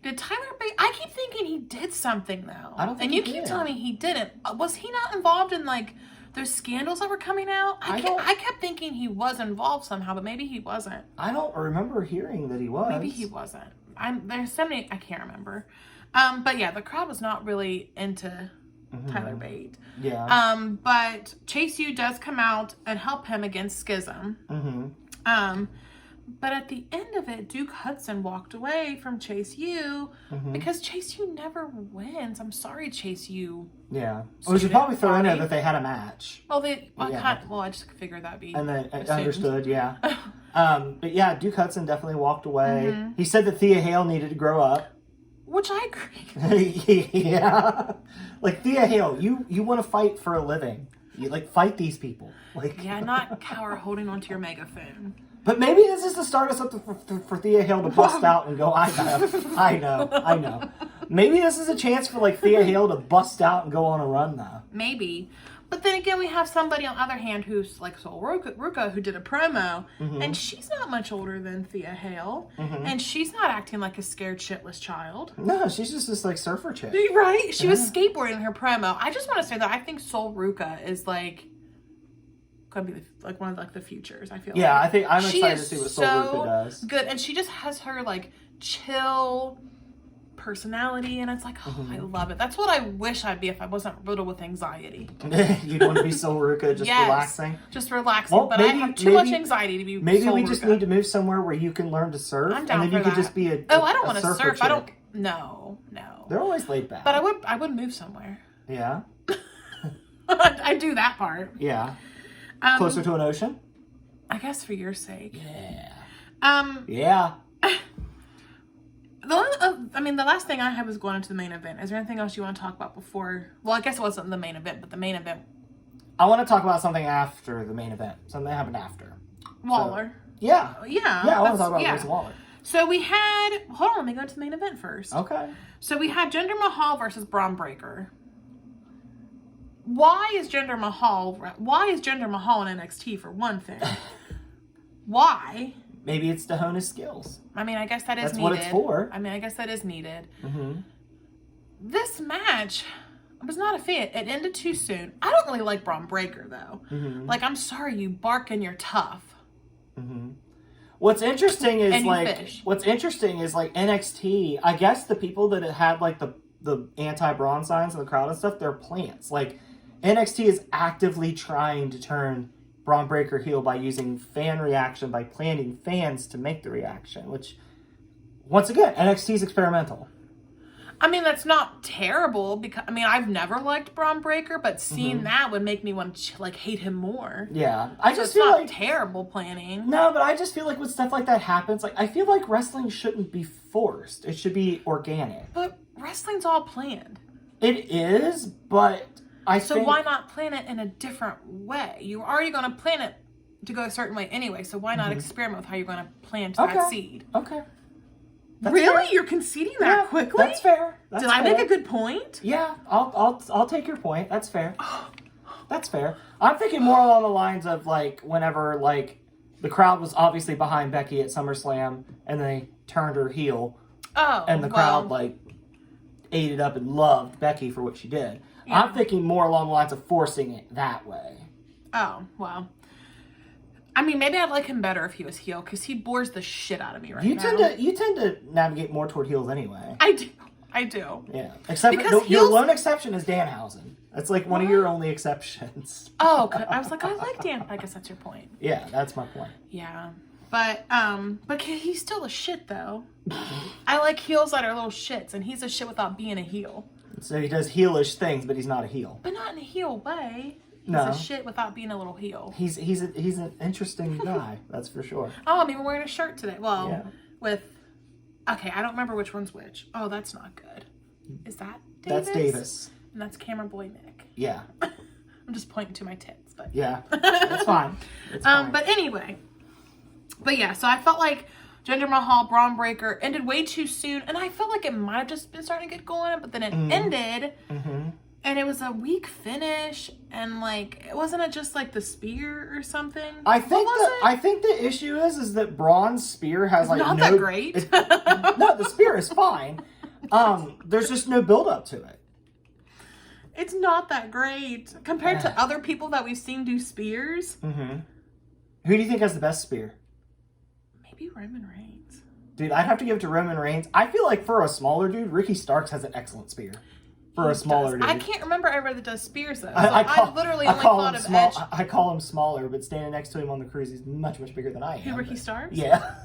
Did Tyler Bate? I keep thinking he did something though. I don't think and you keep telling me he didn't. Was he not involved in like those scandals that were coming out? I kept thinking he was involved somehow, but maybe he wasn't. I don't remember hearing that he was. Maybe he wasn't. There's so many I can't remember. But yeah, the crowd was not really into Tyler Bate. Yeah. But Chase U does come out and help him against Schism. But at the end of it, Duke Hudson walked away from Chase U because Chase U never wins. I'm sorry, Chase U. Yeah. Well, we should probably throw in there that they had a match. Well, I just figured that'd be. And then understood, yeah. But yeah, Duke Hudson definitely walked away. He said that Thea Hale needed to grow up. Which I agree. Yeah. Like, Thea Hale, you want to fight for a living. You, fight these people. Yeah, not cower holding onto your megaphone. But maybe this is to start us up for Thea Hale to bust out and go, I know. Maybe this is a chance for, Thea Hale to bust out and go on a run, though. Maybe. But then again, we have somebody on the other hand who's like Sol Ruka who did a promo, and she's not much older than Thea Hale, and she's not acting like a scared shitless child. No, she's just this surfer chick. Right? She was skateboarding in her promo. I just want to say that I think Sol Ruka is gonna be one of the futures. I feel. Yeah, I think I'm excited to see what Sol Ruka does. Good, and she just has her chill personality, and it's I love it. That's what I wish I'd be if I wasn't riddled with anxiety. You'd want to be Sol Ruka, just relaxing? Just relaxing, well, but I have too much anxiety to be Maybe Sol we Ruka. just need to move somewhere where you can learn to surf, I'm down and then you could just be a I don't want to surf. Chick. I don't. No. They're always laid back. But I would move somewhere. Yeah. I do that part. Yeah. Closer to an ocean? I guess for your sake. Yeah. Yeah. The last thing I had was going into the main event. Is there anything else you want to talk about before? Well, I guess it wasn't the main event, but the main event. I want to talk about something after the main event. Something that happened after. Waller. So, yeah. Yeah. Yeah, I want to talk about Grayson Waller. So we had... Hold on, let me go into the main event first. Okay. So we had Jinder Mahal versus Bron Breakker. Why is Jinder Mahal in NXT for one thing? Why? Maybe it's to hone his skills. I guess that is That's needed. what it's for. I guess that is needed. This match was not a fit. It ended too soon. I don't really like Bron Breakker, though. I'm sorry, you bark and you're tough. What's interesting is NXT, I guess the people that had the anti-Braun signs in the crowd and stuff, they're plants. NXT is actively trying to turn Bron Breakker heel by using fan reaction, by planting fans to make the reaction, which, once again, NXT is experimental. That's not terrible, because, I've never liked Bron Breakker, but seeing that would make me want to, hate him more. Yeah. I just feel feel not terrible planning. No, but I just feel like when stuff like that happens, I feel like wrestling shouldn't be forced. It should be organic. But wrestling's all planned. It is, but... So why not plan it in a different way? You're already going to plan it to go a certain way anyway. So why not experiment with how you're going to plant Okay. that seed? Okay. That's Really? fair. You're conceding that Yeah, quickly? That's fair. That's Did I fair. make a good point? Yeah, I'll take your point. That's fair. That's fair. I'm thinking more along the lines of like whenever like the crowd was obviously behind Becky at SummerSlam and they turned her heel and the crowd like ate it up and loved Becky for what she did. Yeah. I'm thinking more along the lines of forcing it that way. Oh, well. I mean, maybe I'd like him better if he was heel, because he bores the shit out of me right now. You tend to navigate more toward heels anyway. I do. Yeah. Except your lone exception is Danhausen. That's like one of your only exceptions. Oh, I was like, I like Dan. I guess that's your point. Yeah, that's my point. Yeah. But he's still a shit, though. I like heels that are little shits, and he's a shit without being a heel. So he does heelish things, but he's not a heel. But not in a heel way. He's No. a shit without being a little heel. He's an interesting guy, that's for sure. Oh, I'm even wearing a shirt today. Well, Yeah. Okay, I don't remember which one's which. Oh, that's not good. Is that Davis? That's Davis. And that's Camera Boy Nick. Yeah. I'm just pointing to my tits, but Yeah. That's fine. It's fine. But anyway. But yeah, so I felt like Jinder Mahal, Bron Breakker ended way too soon, and I felt like it might have just been starting to get going, but then it ended. Mm-hmm. And it was a weak finish, and like, wasn't it just like the spear or something? I think the issue is that Braun's spear has like not that great. No, the spear is fine. There's just no build up to it. It's not that great compared to other people that we've seen do spears. Mm-hmm. Who do you think has the best spear? Maybe Roman Reigns. Dude, I'd have to give it to Roman Reigns. I feel like for a smaller dude, Ricky Starks has an excellent spear. For a smaller dude. I can't remember ever that does spears though. So I literally only thought of Edge. I call him smaller, but standing next to him on the cruise, he's much, much bigger than I am. Who, Ricky Starks? Yeah.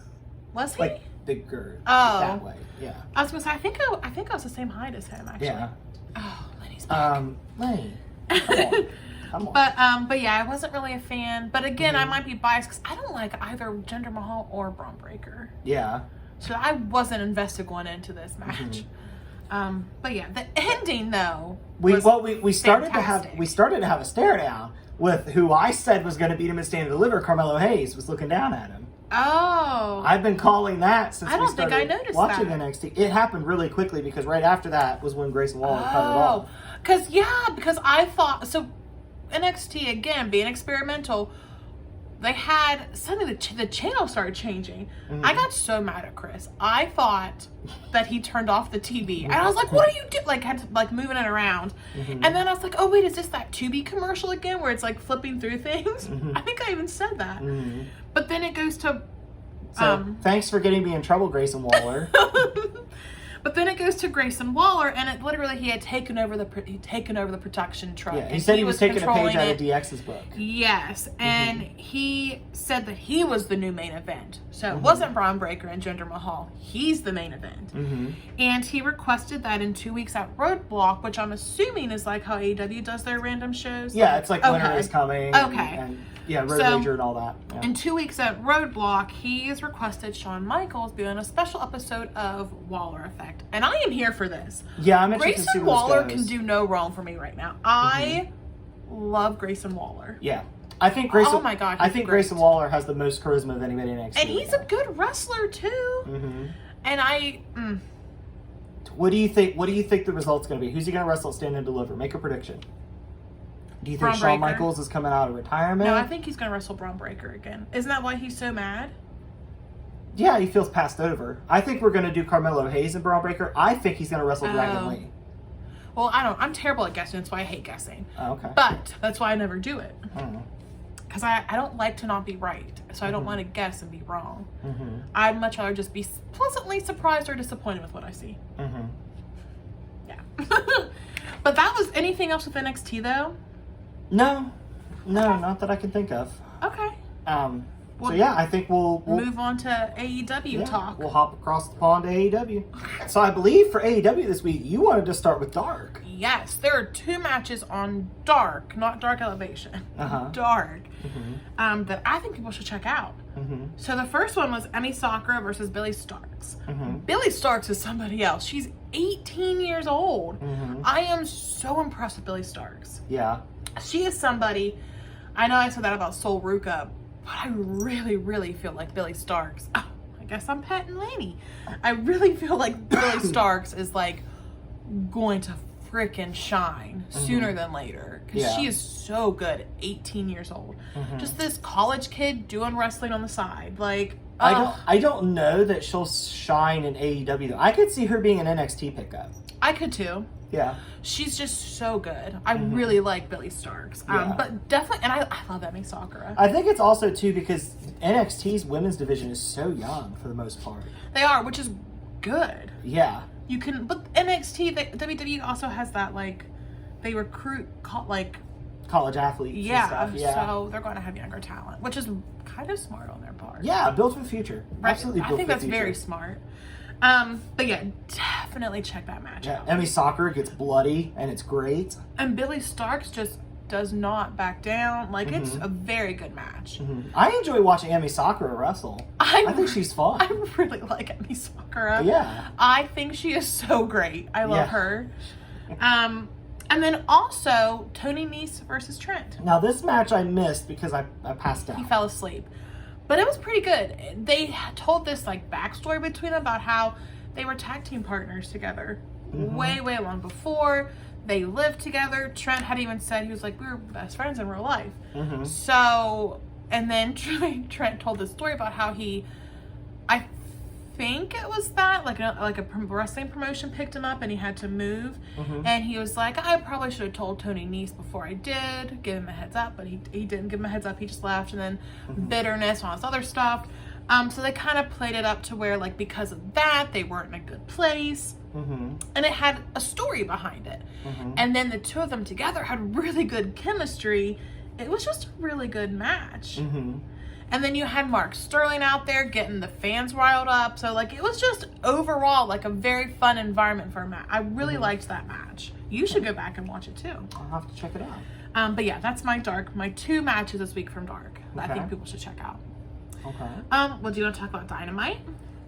Was he? Like bigger. Oh. That way. Yeah. I was gonna say I think I was the same height as him actually. Yeah. Oh, Lenny's back. Lenny. Come on. But yeah, I wasn't really a fan. But again, I might be biased because I don't like either Jinder Mahal or Bron Breakker. Yeah. So I wasn't invested going into this match. But yeah, the ending though. We started to have a stare down with who I said was going to beat him and stand and deliver. Carmelo Hayes was looking down at him. Oh. I've been calling that since we started I noticed watching that. NXT. It happened really quickly because right after that was when Grayson Waller cut it off. Because I thought so. NXT again being experimental. They had suddenly the channel started changing. Mm-hmm. I got so mad at Chris. I thought that he turned off the TV, and I was like, "What are you doing?" Like had to like moving it around, and then I was like, "Oh wait, is this that Tubi commercial again where it's like flipping through things?" Mm-hmm. I think I even said that. Mm-hmm. But then it goes to. So thanks for getting me in trouble, Grayson Waller. But then it goes to Grayson Waller, and it literally he had taken over the production truck. Yeah, he said he was taking a page out of DX's book. Yes, and he said that he was the new main event. So it wasn't Bron Breakker and Jinder Mahal. He's the main event. And he requested that in 2 weeks at Roadblock, which I'm assuming is like how AEW does their random shows. Yeah, it's like Winter is Coming. Okay. And yeah, Road Rager and all that. Yeah. In 2 weeks at Roadblock, he's requested Shawn Michaels be on a special episode of Waller Effect. And I am here for this. Yeah, I'm interested to see Grayson where Waller this can goes. do no wrong for me right now. I love Grayson Waller. Yeah. I think Grayson. Oh my God, I think Grayson Waller has the most charisma of anybody in NXT. And he's a good wrestler too. And What do you think? What do you think the result's going to be? Who's he going to wrestle, stand, and deliver? Make a prediction. Do you think Bron Shawn Breakker. Michaels is coming out of retirement? No, I think he's going to wrestle Bron Breakker again. Isn't that why he's so mad? Yeah, he feels passed over. I think we're going to do Carmelo Hayes and Bron Breakker. I think he's going to wrestle Dragon Lee. Well, I'm terrible at guessing. That's why I hate guessing. Oh, okay. But that's why I never do it. Mm. Because I don't like to not be right. So I don't want to guess and be wrong. I'd much rather just be pleasantly surprised or disappointed with what I see. Yeah. But that was anything else with NXT though? No, not that I can think of. Okay. So yeah, I think we'll move on to AEW talk. We'll hop across the pond to AEW. So I believe for AEW this week, you wanted to start with Dark. Yes, there are 2 matches on Dark, not Dark Elevation. Dark. That I think people should check out. So the first one was Emi Sakura versus Billy Starks. Billy Starks is somebody else. She's 18 years old. I am so impressed with Billy Starks. Yeah. She is somebody, I know I said that about Sol Ruka But I really, really feel like Billy Starks. Oh, I guess I'm petting Lainey. I really feel like Billy Starks is like going to freaking shine sooner than later, because she is so good at 18 years old. Just this college kid doing wrestling on the side. Like, I don't know that she'll shine in AEW though. I could see her being an NXT pickup. I could too. Yeah. She's just so good. I really like Billy Starks. But definitely, and I love Emi Sakura. I think it's also too because NXT's women's division is so young for the most part. They are, which is good. Yeah. You can, but NXT, WWE also has that, like, they recruit, like, college athletes. Yeah, and stuff. so they're going to have younger talent, which is kind of smart on their part. Yeah, built for the future. Right. Absolutely built I think for that's the future. very smart. But yeah, definitely check that match out. Emi Sakura gets bloody, and it's great. And Billy Starks just does not back down. Like, it's a very good match. I enjoy watching Emi Sakura wrestle. I think she's fun. I really like Emi Sakura. Yeah. I think she is so great. I love her. And then also, Tony Nese versus Trent. Now, this match I missed because I passed out. He fell asleep. But it was pretty good. They told this, like, backstory between them about how they were tag team partners together way, way long before. They lived together. Trent had even said, he was like, we were best friends in real life. So, and then Trent told this story about how I think it was that, like a wrestling promotion picked him up and he had to move. And he was like, I probably should have told Tony Nese before I did, give him a heads up, but he didn't give him a heads up. He just left, and then bitterness and all this other stuff. So they kind of played it up to where, like, because of that, they weren't in a good place. And it had a story behind it. And then the two of them together had really good chemistry. It was just a really good match. And then you had Mark Sterling out there getting the fans riled up. So, like, it was just overall, like, a very fun environment for a match. I really liked that match. You should go back and watch it, too. I'll have to check it out. But yeah, that's my two matches this week from Dark that I think people should check out. Okay. Well, do you want to talk about Dynamite?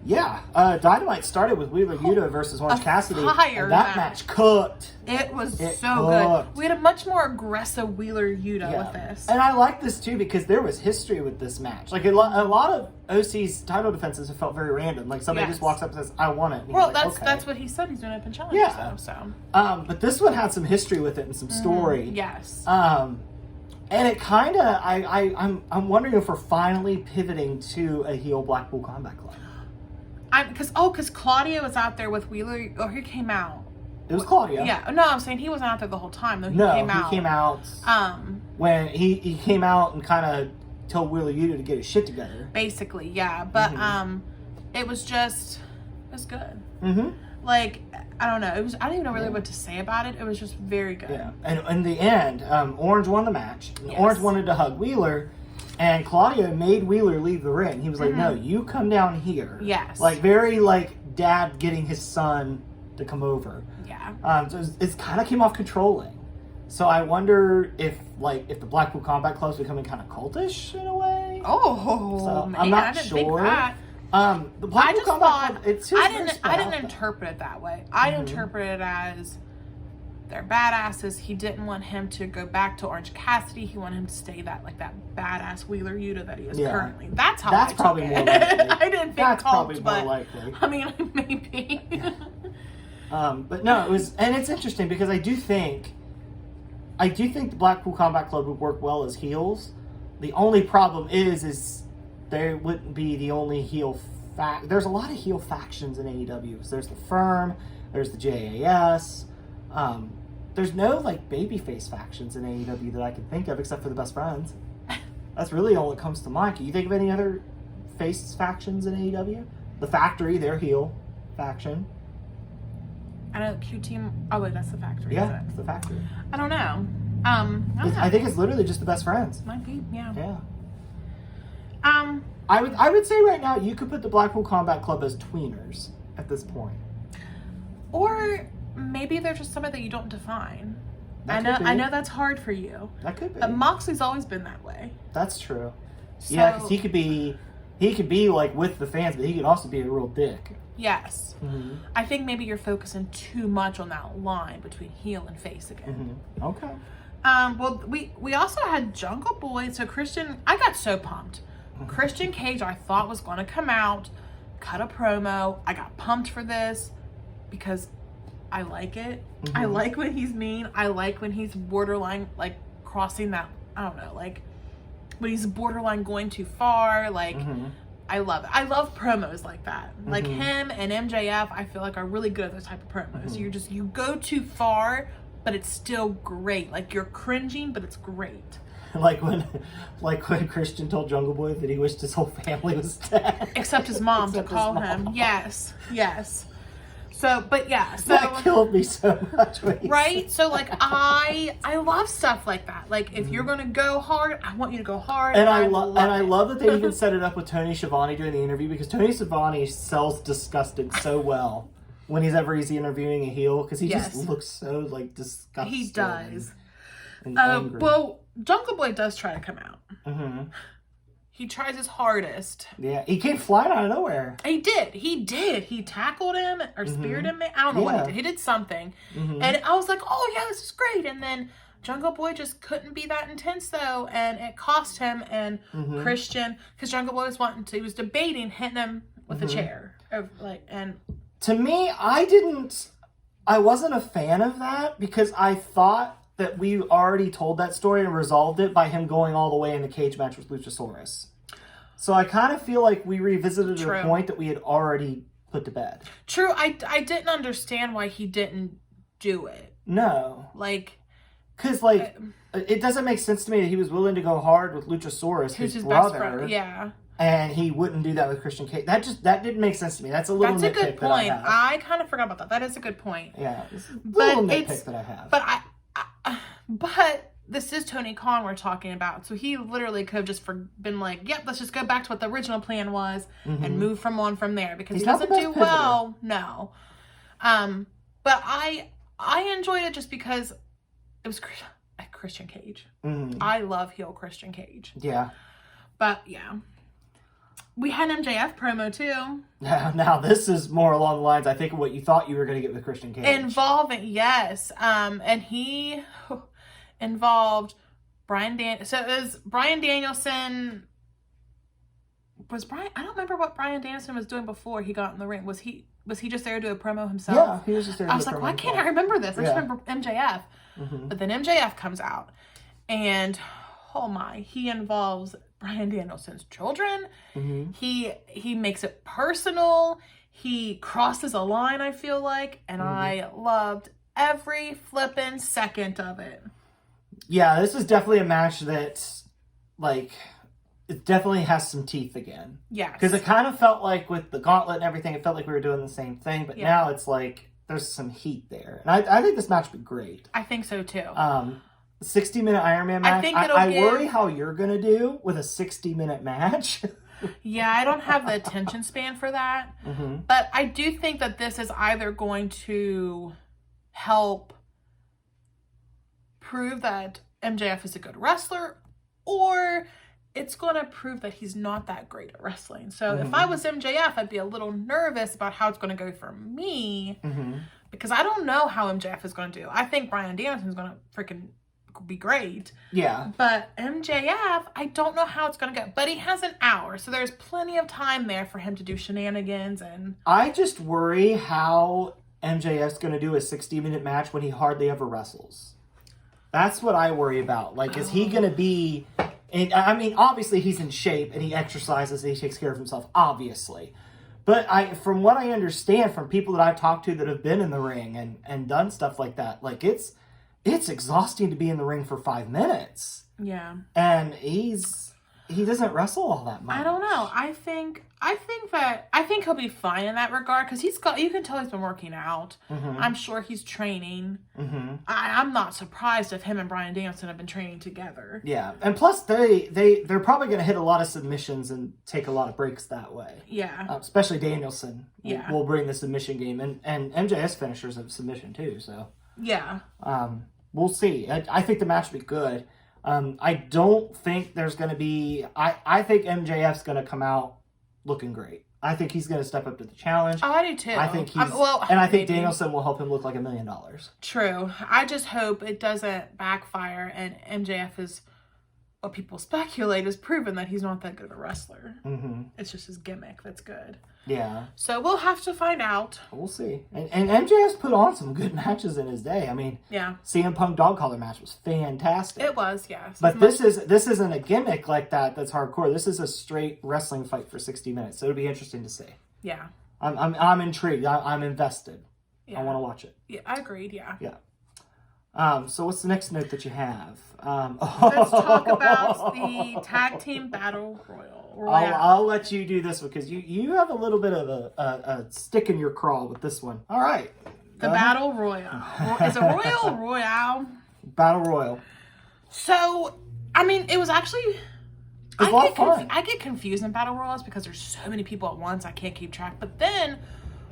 Yeah. Dynamite started with Wheeler Yuta versus Orange Cassidy. Fire And that match cooked. It was so cooked. good. We had a much more aggressive Wheeler Yuta with this. And I like this too because there was history with this match. Like a lot of OC's title defenses have felt very random. Like somebody just walks up and says, "I want it." And well, like, that's what he said. He's doing it in challenge. Yeah. So. But this one had some history with it and some story. Yes. And it kind of, I'm wondering if we're finally pivoting to a heel Blackpool Combat Club. Because Claudio was out there with Wheeler, or he came out. It was Claudio. Yeah, no, I'm saying he wasn't out there the whole time, though. He came out. When he came out and kind of told Wheeler Yuta to get his shit together. Basically, yeah. But it was good. Like, I don't know. I don't even know really what to say about it. It was just very good. Yeah. And in the end, Orange won the match. Orange wanted to hug Wheeler. And Claudio made Wheeler leave the ring. He was like, no, you come down here. Yes. Like, very, like, dad getting his son to come over. Yeah. So it kind of came off controlling. So I wonder if the Blackpool Combat Club's becoming kind of cultish in a way. Oh, so man, I'm not I didn't sure. think that. The Blackpool Combat Club, it's I didn't interpret it that way. I interpreted it as they're badasses. He didn't want him to go back to Orange Cassidy. He wanted him to stay that badass Wheeler Yuta that he is currently. That's how I took probably it. more likely. I didn't think that's cult, probably but more likely. I mean, maybe. But no, it was, and it's interesting because I do think the Blackpool Combat Club would work well as heels. The only problem is they wouldn't be the only heel there's a lot of heel factions in AEW. There's the Firm, there's the JAS. There's no like babyface factions in AEW that I can think of except for the Best Friends. That's really all that comes to mind. Can you think of any other face factions in AEW? The Factory, their heel faction. I know Q Team. Oh wait, that's the Factory. Yeah, it's the Factory. I don't know. I think it's literally just the Best Friends. Might be, yeah. Yeah. I would say right now you could put the Blackpool Combat Club as tweeners at this point. Or maybe they're just somebody that you don't define. I know that's hard for you. That could be. But Moxley's always been that way. That's true. So, yeah, because he could be like with the fans, but he could also be a real dick. Yes. I think maybe you're focusing too much on that line between heel and face again. Okay. Well, we also had Jungle Boy. So Christian, I got so pumped Christian Cage, I thought was going to come out, cut a promo. I got pumped for this because I like it. Mm-hmm. I like when he's mean. I like when he's borderline, like, crossing that, I don't know, like, when he's borderline going too far. Like, I love it. I love promos like that. Like, him and MJF, I feel like are really good at those type of promos. You go too far, but it's still great. Like, you're cringing, but it's great. Like when Christian told Jungle Boy that he wished his whole family was dead. Except his mom, to call him. Yes. So, but yeah. So, that killed me so much. Right? So, like, I love stuff like that. Like, if you're going to go hard, I want you to go hard. And I love that they even set it up with Tony Schiavone during the interview, because Tony Schiavone sells disgusted so well when he's interviewing a heel, because he just looks so, like, disgusted. He does. And angry. Well, Jungle Boy does try to come out. He tries his hardest. Yeah, he came flying out of nowhere. He did. He tackled him or speared him. I don't know what he did. He did something. And I was like, oh, yeah, this is great. And then Jungle Boy just couldn't be that intense, though. And it cost him and Christian, because Jungle Boy he was debating hitting him with a chair. To me, I wasn't a fan of that, because I thought that we already told that story and resolved it by him going all the way in the cage match with Luchasaurus. So I kind of feel like we revisited a point that we had already put to bed. True. I didn't understand why he didn't do it. No. Like... Because, like, it doesn't make sense to me that he was willing to go hard with Luchasaurus, his brother. Best friend. Yeah. And he wouldn't do that with Christian Cage. That didn't make sense to me. That's a little nitpick. That's a good point. I kind of forgot about that. That is a good point. Yeah. It's a little nitpick that I have. But this is Tony Khan we're talking about. So he literally could have just been like, yep, let's just go back to what the original plan was and move from there. Because he doesn't do well. No. But I enjoyed it just because it was Christian Cage. I love heel Christian Cage. Yeah. But, yeah. We had an MJF promo, too. Now, this is more along the lines, I think, of what you thought you were going to get with Christian Cage. Yes. And he involved Bryan Danielson. So it was Bryan Danielson. I don't remember what Bryan Danielson was doing before he got in the ring. Was he just there to do a promo himself? Yeah, he was just there to do a promo. I was like, why can't I remember this? I just remember MJF. But then MJF comes out. And, oh my, he involves Bryan Danielson's children. He makes it personal. He crosses a line, I feel like. And I loved every flippin' second of it. Yeah, this is definitely a match that's, like, it definitely has some teeth again. Yeah. Because it kind of felt like with the gauntlet and everything, it felt like we were doing the same thing. But now it's like, there's some heat there. And I think this match would be great. I think so, too. 60-minute Iron Man match. I worry how you're going to do with a 60-minute match. Yeah, I don't have the attention span for that. But I do think that this is either going to help prove that MJF is a good wrestler, or it's going to prove that he's not that great at wrestling. So if I was MJF, I'd be a little nervous about how it's going to go for me, because I don't know how MJF is going to do. I think Bryan Danielson is going to freaking be great. Yeah. But MJF, I don't know how it's going to go. But he has an hour, so there's plenty of time there for him to do shenanigans. And I just worry how MJF's going to do a 60-minute match when he hardly ever wrestles. That's what I worry about. Like, is he going to be... And, I mean, obviously he's in shape and he exercises and he takes care of himself, obviously. But from what I understand from people that I've talked to that have been in the ring and done stuff like that, like, it's exhausting to be in the ring for 5 minutes. Yeah. And he doesn't wrestle all that much. I don't know. I think he'll be fine in that regard, because you can tell he's been working out. I'm sure he's training. I'm not surprised if him and Bryan Danielson have been training together. Yeah. And plus they're probably going to hit a lot of submissions and take a lot of breaks that way. Yeah. Especially Danielson. Yeah. Will bring the submission game, and MJS finishers have submission too, so. Yeah. We'll see. I think the match will be good. I don't think there's going to be... I think MJF's going to come out looking great. I think he's going to step up to the challenge. Oh, I do too. I think I think Danielson will help him look like $1 million. True. I just hope it doesn't backfire and MJF is what people speculate is proven that he's not that good of a wrestler. Mm-hmm. It's just his gimmick that's good. Yeah. So we'll have to find out. We'll see. And MJF's put on some good matches in his day. I mean, yeah, CM Punk dog collar match was fantastic. It was, yes. But this isn't a gimmick like that that's hardcore. This is a straight wrestling fight for 60 minutes. So it'll be interesting to see. Yeah. I'm intrigued. I'm invested. Yeah. I want to watch it. Yeah, I agreed, yeah. Yeah. So what's the next note that you have? Let's talk about the Tag Team Battle Royal. I'll let you do this one because you have a little bit of a stick in your craw with this one. All right. The Battle Royal. Is it Royal? Royale? Battle Royal. So, I mean, it was actually... I get confused in Battle Royals because there's so many people at once, I can't keep track. But then...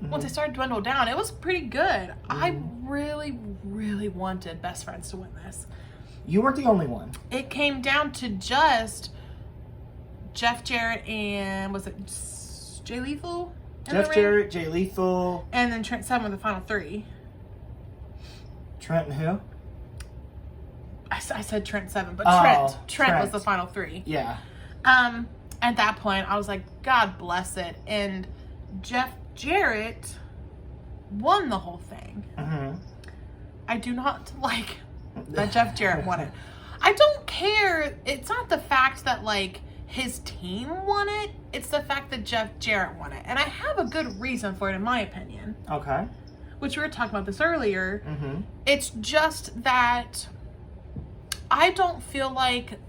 Once I started to dwindle down, it was pretty good. I really, really wanted Best Friends to win this. You weren't the only one. It came down to just Jeff Jarrett and, was it Jay Lethal? Jeff Jarrett, Jay Lethal. And then Trent Seven were the final three. Trent and who? I said Trent Seven, but Trent was the final three. Yeah. At that point, I was like, God bless it. And Jeff Jarrett won the whole thing. Mm-hmm. I do not like that Jeff Jarrett won it. I don't care. It's not the fact that, like, his team won it. It's the fact that Jeff Jarrett won it. And I have a good reason for it, in my opinion. Okay. Which we were talking about this earlier. Mm-hmm. It's just that I don't feel like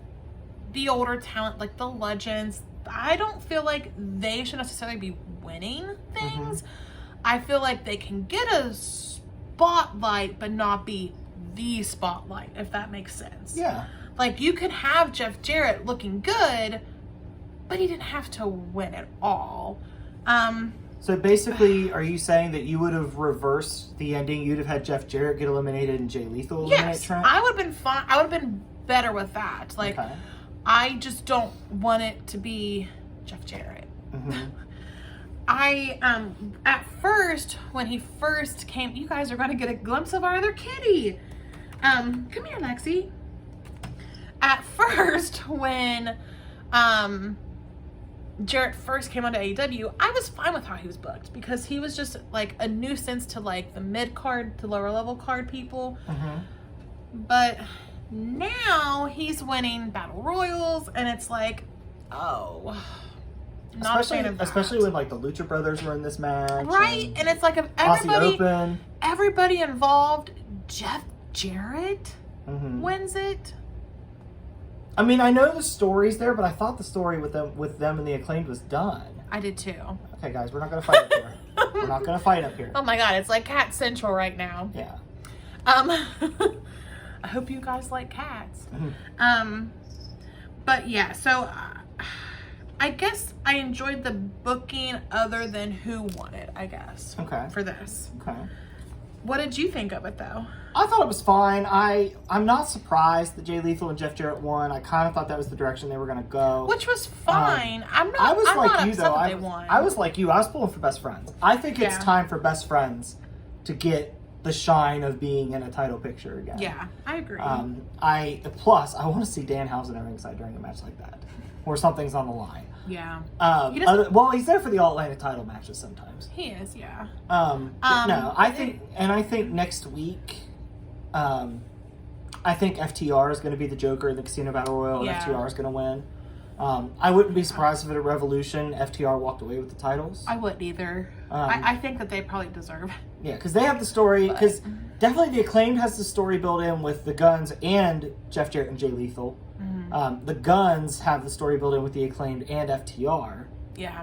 the older talent, like the legends, I don't feel like they should necessarily be winning things. Mm-hmm. I feel like they can get a spotlight, but not be the spotlight, if that makes sense. Yeah. Like, you could have Jeff Jarrett looking good, but he didn't have to win at all. So basically, are you saying that you would have reversed the ending? You'd have had Jeff Jarrett get eliminated and Jay Lethal eliminate Trent? I would have been fine. I would have been better with that. Like, okay. I just don't want it to be Jeff Jarrett. Mm-hmm. At first, when he first came, you guys are going to get a glimpse of our other kitty. Come here, Lexi. At first, when Jarrett first came onto AEW, I was fine with how he was booked because he was just like a nuisance to like the mid card to lower level card people. Mm-hmm. But now he's winning battle royals, and it's like, oh, not a fan of that. Especially when like the Lucha Brothers were in this match, right? And it's like if everybody involved, Jeff Jarrett wins it. I mean, I know the story's there, but I thought the story with them and the Acclaimed was done. I did too. Okay, guys, we're not gonna fight up here. We're not gonna fight up here. Oh my God, it's like Cat Central right now. Yeah. I hope you guys like cats. Mm-hmm. But yeah, so I guess I enjoyed the booking other than who won it, I guess. Okay. For this. Okay. What did you think of it, though? I thought it was fine. I'm not surprised that Jay Lethal and Jeff Jarrett won. I kind of thought that was the direction they were going to go. Which was fine. I was like you. I was pulling for Best Friends. I think it's time for Best Friends to get the shine of being in a title picture again. Yeah, I agree. I want to see Danhausen at ringside during a match like that, where something's on the line. Yeah. He's there for the All-Atlantic title matches sometimes. He is, yeah. No, I think next week, I think FTR is going to be the Joker in the Casino Battle Royal, and FTR is going to win. I wouldn't be surprised if at a Revolution, FTR walked away with the titles. I wouldn't either. I think that they probably deserve it. Yeah, because they have the story, because definitely the Acclaimed has the story built in with the Guns and Jeff Jarrett and Jay Lethal. Mm-hmm. The Guns have the story built in with the Acclaimed and FTR. Yeah.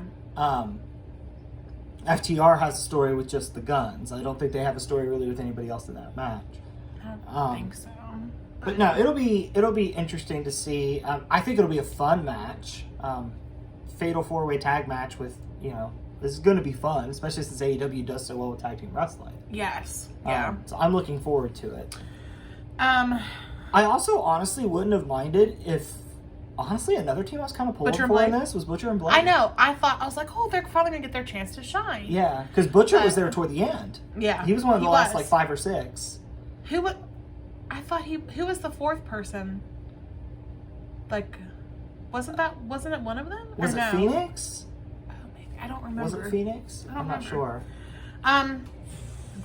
FTR has a story with just the Guns. I don't think they have a story really with anybody else in that match. I don't think so. But no, it'll be interesting to see. I think it'll be a fun match. Fatal 4-way tag match with, this is going to be fun, especially since AEW does so well with tag team wrestling. Yes. Yeah. So I'm looking forward to it. I also honestly wouldn't have minded if, honestly, another team I was kind of pulling for in this was Butcher and Blade. I know. I was like, oh, they're finally going to get their chance to shine. Yeah, because Butcher was there toward the end. Yeah. He was one of the last, 5 or 6. Who was the fourth person? like, wasn't it one of them? Was it Phoenix? Oh, maybe. I don't remember. Was it Phoenix? I'm not sure.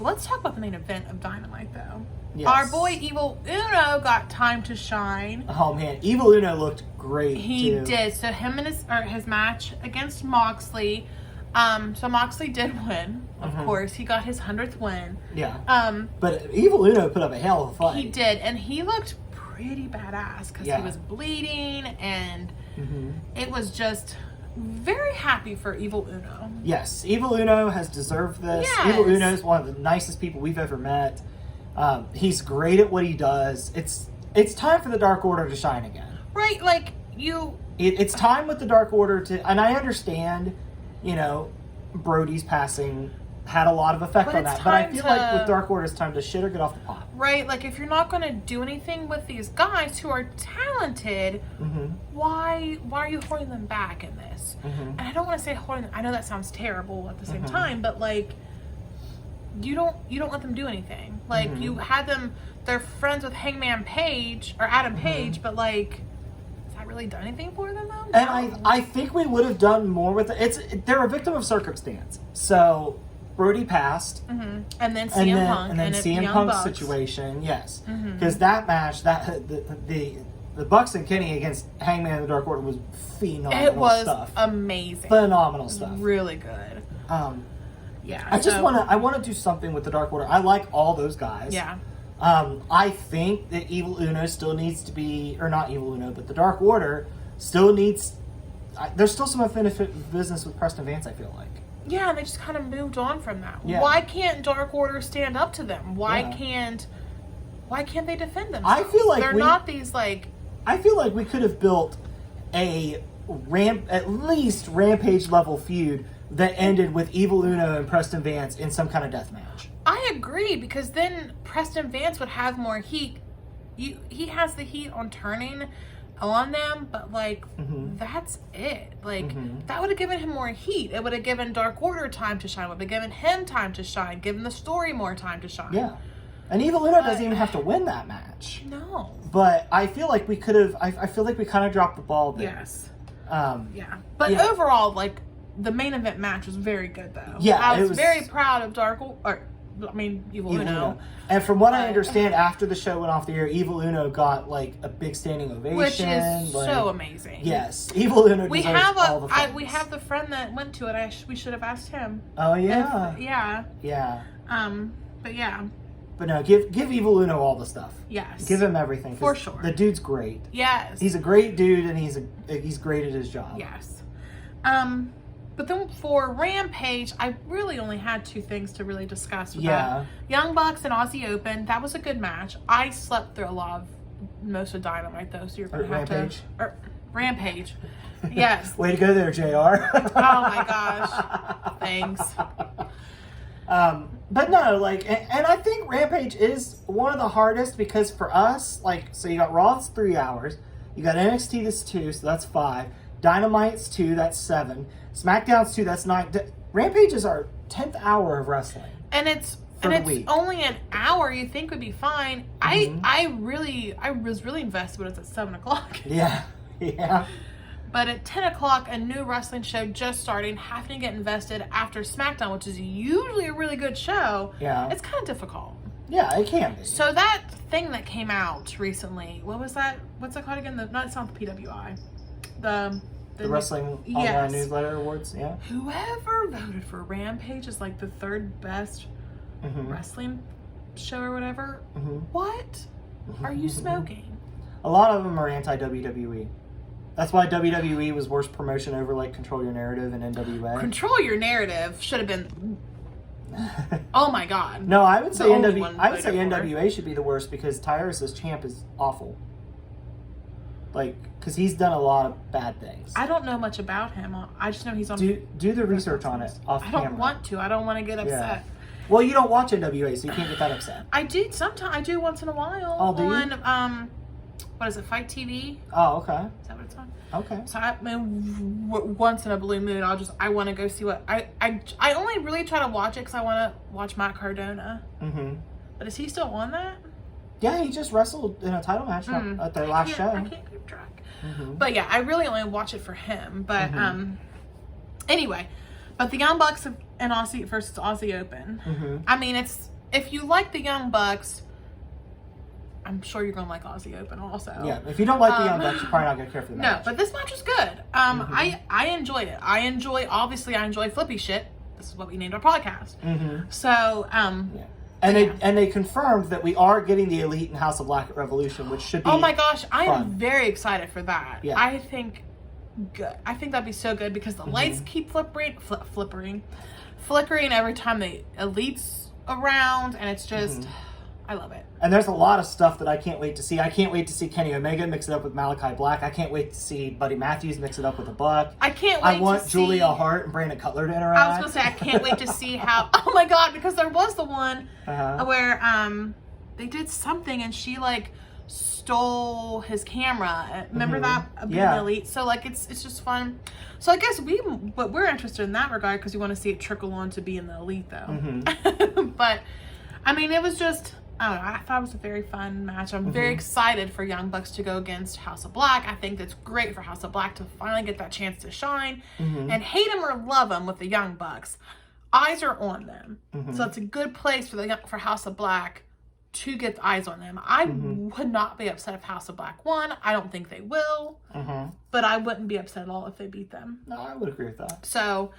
Let's talk about the main event of Dynamite, though. Yes. Our boy Evil Uno got time to shine. Oh man, Evil Uno looked great. He did. So him and his match against Moxley. So Moxley did win, of course. He got his 100th win. Yeah. But Evil Uno put up a hell of a fight. He did, and he looked pretty badass because he was bleeding, and it was just very happy for Evil Uno. Yes, Evil Uno has deserved this. Yes. Evil Uno is one of the nicest people we've ever met. He's great at what he does. It's time for the Dark Order to shine again. Right, like It's time with the Dark Order to, and I understand, Brody's passing had a lot of effect on that. But I feel like with Dark Order, it's time to shit or get off the pot. Right, like if you're not going to do anything with these guys who are talented, why are you holding them back in this? And I don't want to say holding them. I know that sounds terrible at the same time, but like you don't let them do anything. Like you had them. They're friends with Hangman Page or Adam Page, but like. Really done anything for them though? And I think we would have done more with it. They're a victim of circumstance. So Brody passed, and then CM Punk, and then CM Punk's situation, yes, because that match, the Bucks and Kenny against Hangman and the Dark Order was phenomenal. It was stuff. amazing, phenomenal stuff, really good. Yeah, I want to do something with the Dark Order. I like all those guys. Yeah. I think that Evil Uno still needs to be, or not Evil Uno, but the Dark Order still needs. There's still some unfinished business with Preston Vance, I feel like. Yeah, and they just kind of moved on from that. Yeah. Why can't Dark Order stand up to them? Why can't they defend themselves? I feel like they're not these like. I feel like we could have built at least Rampage level feud that ended with Evil Uno and Preston Vance in some kind of death match. I agree, because then Preston Vance would have more heat. He has the heat on turning on them, but like that's it. Like that would have given him more heat. It would have given Dark Order time to shine. It would have given him time to shine. Given the story more time to shine. Yeah, and Evil Uno doesn't even have to win that match. No. But I feel like we could have. I feel like we kind of dropped the ball there. Yes. But overall, like the main event match was very good, though. Yeah, I was very proud of Evil Uno. And from what I understand, after the show went off the air, Evil Uno got like a big standing ovation, which is so amazing. Yes, Evil Uno. We have we have the friend that went to it. We should have asked him. Oh yeah. Yeah. But yeah. But no, give Evil Uno all the stuff. Yes. Give him everything. For sure. The dude's great. Yes. He's a great dude, and he's great at his job. Yes. But then for Rampage, I really only had two things to really discuss with that. Young Bucks and Aussie Open. That was a good match. I slept through most of Dynamite though, so you're gonna have Rampage. Rampage. Yes. Way to go there, JR. Oh my gosh. Thanks. But no, like, and I think Rampage is one of the hardest because for us, like, so you got Raw's 3 hours, you got NXT that's 2, so that's 5. Dynamite's 2, that's 7. SmackDown's 2, that's 9. Rampage is our 10th hour of wrestling. And it's only an hour. You think would be fine. I was really invested when it's at 7:00. Yeah. But at 10 o'clock, a new wrestling show just starting, having to get invested after SmackDown, which is usually a really good show. Yeah. It's kind of difficult. Yeah, it can be. So that thing that came out recently, what was that? What's it called again? It's not the PWI. The Wrestling Online Newsletter Awards, yeah. Whoever voted for Rampage is like the third best wrestling show or whatever. What are you smoking? A lot of them are anti-WWE. That's why WWE was worst promotion over like Control Your Narrative and NWA. Control Your Narrative should have been. Oh my god. No, I would say NWA should be the worst because Tyrus as champ is awful. Like, because he's done a lot of bad things. I don't know much about him. I just know he's on. Do the research on it off camera. I don't want to. I don't want to get upset. Yeah. Well, you don't watch NWA, so you can't get that upset. I do sometimes. I do once in a while. Oh, do you? On what is it? Fight TV. Oh, okay. Is that what it's on? Okay. So once in a blue moon, I want to go see what I only really try to watch it because I want to watch Matt Cardona. But is he still on that? Yeah, he just wrestled in a title match at their last show. I can't keep track. But yeah, I really only watch it for him. But anyway, but the Young Bucks and Aussie versus Aussie Open. I mean, if you like the Young Bucks, I'm sure you're gonna like Aussie Open also. Yeah, if you don't like the Young Bucks, you're probably not gonna care for the match. No, but this match was good. I enjoyed it. I enjoy flippy shit. This is what we named our podcast. So And they confirmed that we are getting the Elite and House of Black at Revolution, which should be oh my gosh, I fun. am very excited for that. Yeah. I think that'd be so good because the lights keep flickering every time the Elite's around, and it's just I love it. And there's a lot of stuff that I can't wait to see. I can't wait to see Kenny Omega mix it up with Malachi Black. I can't wait to see Buddy Matthews mix it up with a Buck. I can't wait. I want Julia Hart and Brandon Cutler to interact. I was gonna say I can't wait to see how. Oh my god, because there was the one where they did something and she like stole his camera. Remember that being Elite? So like it's just fun. So I guess we're interested in that regard because we want to see it trickle on to be in the Elite though. But I mean, it was just. I don't know. I thought it was a very fun match. I'm very excited for Young Bucks to go against House of Black. I think that's great for House of Black to finally get that chance to shine. And hate them or love them with the Young Bucks, eyes are on them. So it's a good place for House of Black to get the eyes on them. I would not be upset if House of Black won. I don't think they will. But I wouldn't be upset at all if they beat them. No, I would agree with that. So...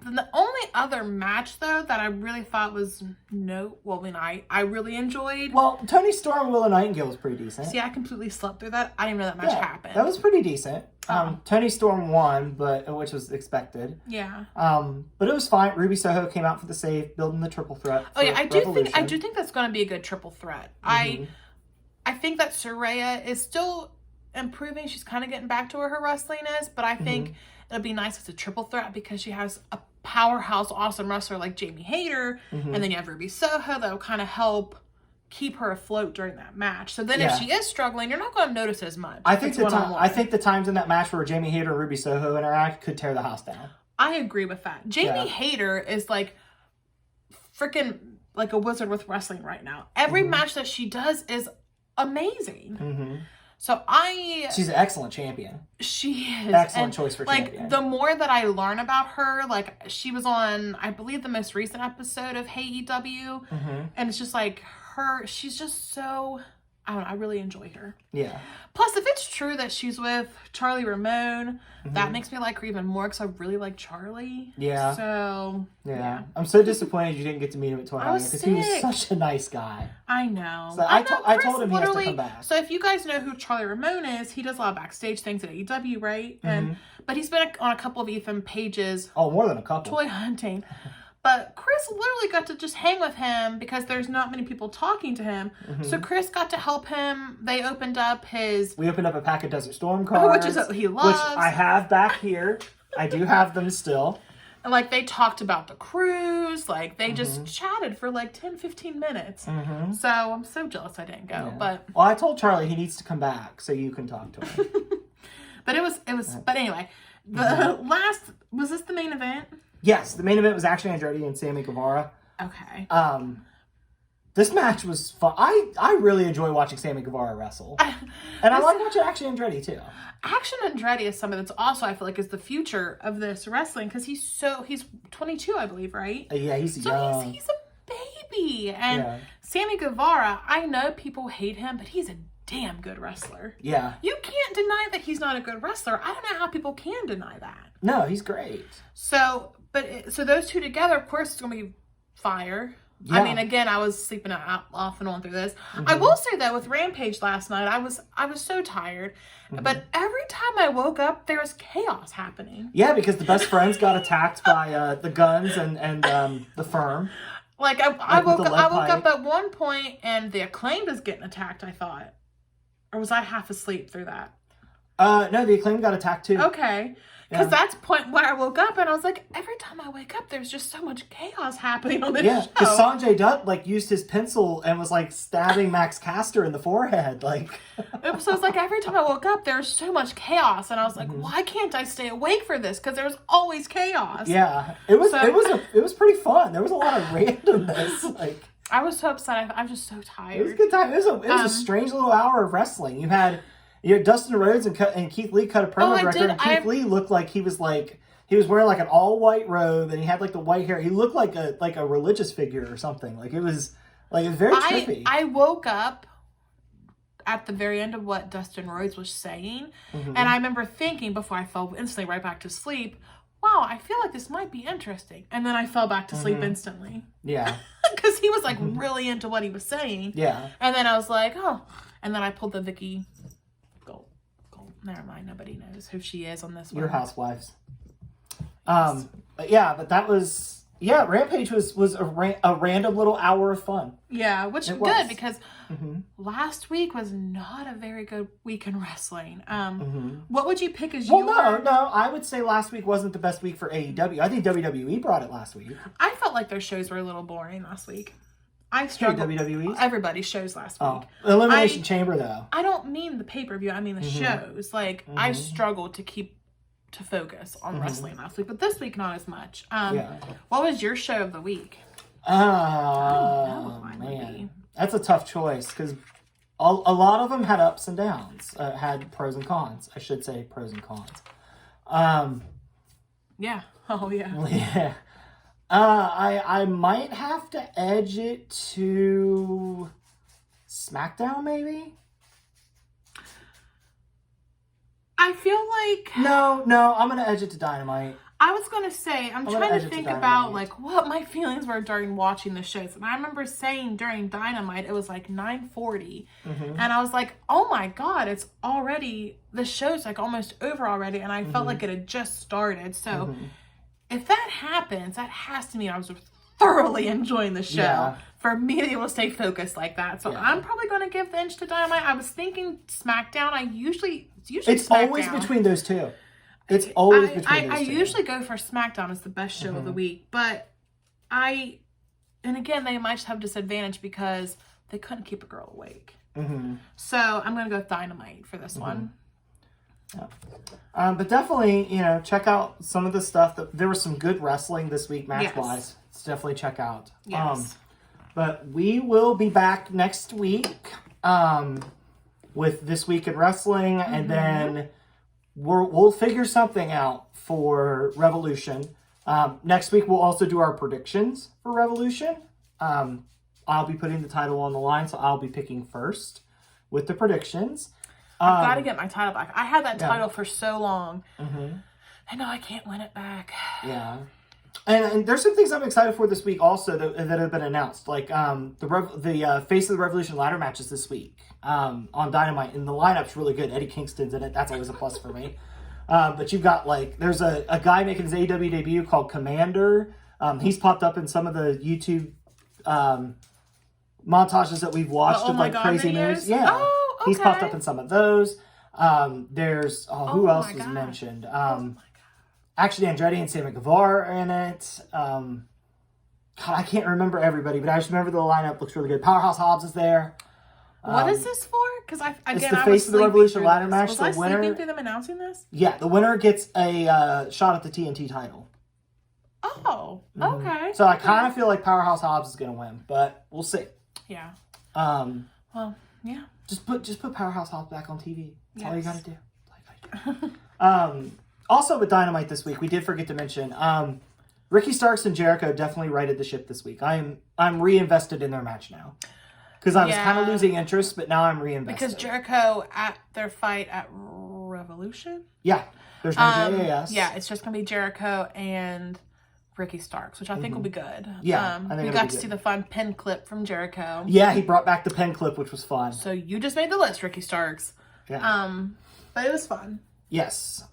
the only other match though that I really thought was I really enjoyed. Well, Tony Storm and Willow Nightingale was pretty decent. See, I completely slept through that. I didn't even know that match happened. That was pretty decent. Tony Storm won, which was expected. Yeah. But it was fine. Ruby Soho came out for the save, building the triple threat. Oh yeah, I do think that's going to be a good triple threat. I think that Saraya is still improving. She's kind of getting back to where her wrestling is, but I think it'll be nice as a triple threat because she has a powerhouse, awesome wrestler like Jamie Hayter, and then you have Ruby Soho that'll kind of help keep her afloat during that match. So then if she is struggling, you're not going to notice as much. I think the times in that match where Jamie Hayter and Ruby Soho interact could tear the house down. I agree with that. Jamie Hayter is like freaking like a wizard with wrestling right now. Every match that she does is amazing. So she's an excellent champion. She is. Excellent choice for champion. Like, the more that I learn about her, like, she was on, I believe, the most recent episode of AEW. And it's just like she's just so, I don't know, I really enjoy her. Yeah. Plus, if it's true that she's with Charlie Ramone, that makes me like her even more because I really like Charlie. Yeah. So, yeah. I'm so disappointed you didn't get to meet him at Toy Island because he was such a nice guy. I know. So I told him he has to come back. So if you guys know who Charlie Ramone is, he does a lot of backstage things at AEW, right? But he's been on a couple of Ethan Page's more than a couple. Toy hunting. But Chris literally got to just hang with him because there's not many people talking to him. So Chris got to help him. We opened up a pack of Desert Storm cards. Which he loves. Which I have back here. I do have them still. And like they talked about the cruise. Like they just chatted for like 10, 15 minutes. So I'm so jealous I didn't go. Yeah. But well, I told Charlie he needs to come back so you can talk to him. But it was but anyway. Was this the main event? Yes, the main event was actually Andretti and Sammy Guevara. Okay. This match was fun. I really enjoy watching Sammy Guevara wrestle. And I like watching Action Andretti too. Action Andretti is something that's also, I feel like, is the future of this wrestling because he's 22, I believe, right? Yeah, he's young. He's a baby. And Sammy Guevara, I know people hate him, but he's a damn good wrestler. Yeah. You can't deny that he's not a good wrestler. I don't know how people can deny that. No, he's great. So those two together, of course, it's going to be fire. Yeah. I mean, again, I was sleeping off and on through this. I will say, though, with Rampage last night, I was so tired. But every time I woke up, there was chaos happening. Yeah, because the best friends got attacked by the Guns and the Firm. Like, I woke up at one point, and the Acclaimed was getting attacked, I thought. Or was I half asleep through that? No, the Acclaimed got attacked, too. Okay. Because that's the point where I woke up and I was like, every time I wake up, there's just so much chaos happening on this show. Yeah, because Sanjay Dutt used his pencil and was stabbing Max Caster in the forehead. So it's like every time I woke up, there's so much chaos, and I was like, why can't I stay awake for this? Because there's always chaos. Yeah, it was pretty fun. There was a lot of randomness. I was so upset. I'm just so It was a tired. good time. It was a strange little hour of wrestling. You had Dustin Rhodes and Keith Lee cut a promo record, and Keith Lee looked like he was wearing like an all white robe, and he had like the white hair. He looked like a religious figure or something. Like it was very trippy. I woke up at the very end of what Dustin Rhodes was saying, and I remember thinking before I fell instantly right back to sleep, wow, I feel like this might be interesting. And then I fell back to sleep instantly. Yeah. Because he was like really into what he was saying. Yeah. And then I was like, oh. And then I pulled the Vicky Gold. Never mind. Nobody knows who she is on this one. Your Housewives. But that was... Yeah, Rampage was a random little hour of fun. Yeah, which is good because last week was not a very good week in wrestling. What would you pick as your... Well, no, I would say last week wasn't the best week for AEW. I think WWE brought it last week. I felt like their shows were a little boring last week. I struggled. WWE's? Everybody's shows last week. Elimination Chamber, though. I don't mean the pay-per-view. I mean the shows. Like, I struggled to focus on wrestling last week, but this week not as much. What was your show of the week? Man, that's a tough choice because a lot of them had ups and downs, had pros and cons. I should say pros and cons. Yeah. Oh yeah. Yeah. I might have to edge it to SmackDown, maybe. I feel like... No, I'm going to edge it to Dynamite. I was going to say, I'm trying to think about like what my feelings were during watching the shows. And I remember saying during Dynamite, it was like 9:40. And I was like, oh my God, it's already, the show's like almost over already. And I felt like it had just started. So if that happens, that has to mean I was thoroughly enjoying the show for me to be able to stay focused like that. So I'm probably going to give the edge to Dynamite. I was thinking SmackDown. It's SmackDown. Always between those two. It's always between those two. I usually go for SmackDown as the best show of the week, but and again, they might just have disadvantage because they couldn't keep a girl awake. So I'm going to go with Dynamite for this one. Yeah. But definitely, check out some of the stuff. There was some good wrestling this week, match-wise. Let's definitely check out. Yes. But we will be back next week with This Week in Wrestling, and then we'll figure something out for Revolution. Next week, we'll also do our predictions for Revolution. I'll be putting the title on the line, so I'll be picking first with the predictions. I've got to get my title back. I had that title for so long. I know I can't win it back. Yeah. And there's some things I'm excited for this week also that have been announced. Like the Face of the Revolution ladder matches this week on Dynamite. And the lineup's really good. Eddie Kingston's in it. That's always a plus for me. But you've got there's a guy making his AEW debut called Commander. He's popped up in some of the YouTube montages that we've watched of crazy moves. Yeah. Oh, okay. He's popped up in some of those. There's who else was mentioned? Actually, Andretti and Sammy Guevara are in it. God, I can't remember everybody, but I just remember the lineup looks really good. Powerhouse Hobbs is there. What is this for? Because it's the Face of the Revolution ladder match. Was I sleeping through them announcing this? Yeah, the winner gets a shot at the TNT title. Oh, okay. So I kind of feel like Powerhouse Hobbs is going to win, but we'll see. Yeah. Well, yeah. Just put Powerhouse Hobbs back on TV. That's all you got to do. That's all you got to do. Also with Dynamite this week, we did forget to mention Ricky Starks and Jericho definitely righted the ship this week. I'm reinvested in their match now because I was kind of losing interest, but now I'm reinvested. Because Jericho at their fight at Revolution, there's no JAS. Yeah, it's just gonna be Jericho and Ricky Starks, which I think will be good. Yeah, I think we got to see the fun pen clip from Jericho. Yeah, he brought back the pen clip, which was fun. So you just made the list, Ricky Starks. Yeah. But it was fun. Yes.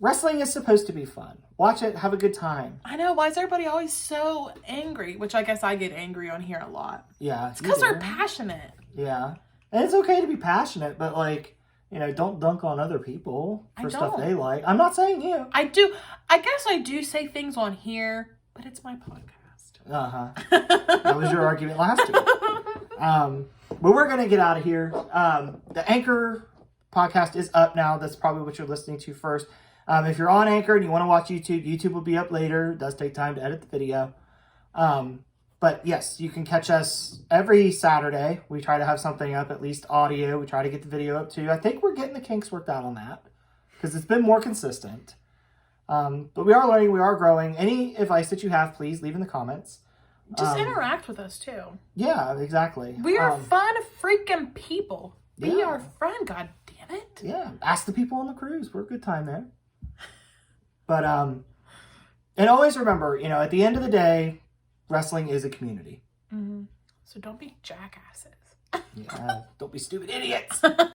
Wrestling is supposed to be fun. Watch it, have a good time. I know. Why is everybody always so angry? Which I guess I get angry on here a lot. Yeah. It's because they're passionate. Yeah. And it's okay to be passionate, but don't dunk on other people for stuff they like. I'm not saying you. I do. I guess I do say things on here, but it's my podcast. That was your argument last week. But we're going to get out of here. The Anchor podcast is up now. That's probably what you're listening to first. If you're on Anchor and you want to watch YouTube will be up later. It does take time to edit the video. But But yes, you can catch us every Saturday. We try to have something up, at least audio. We try to get the video up too. I think we're getting the kinks worked out on that because it's been more consistent. But we are learning, we are growing. Any advice that you have, please leave in the comments. Just interact with us too. Yeah, exactly. We are fun freaking people. Be Yeah. our friend, god damn it. Yeah, ask the people on the cruise. We're a good time there. But and always remember, at the end of the day, wrestling is a community. Mm-hmm. So don't be jackasses. Yeah, don't be stupid idiots.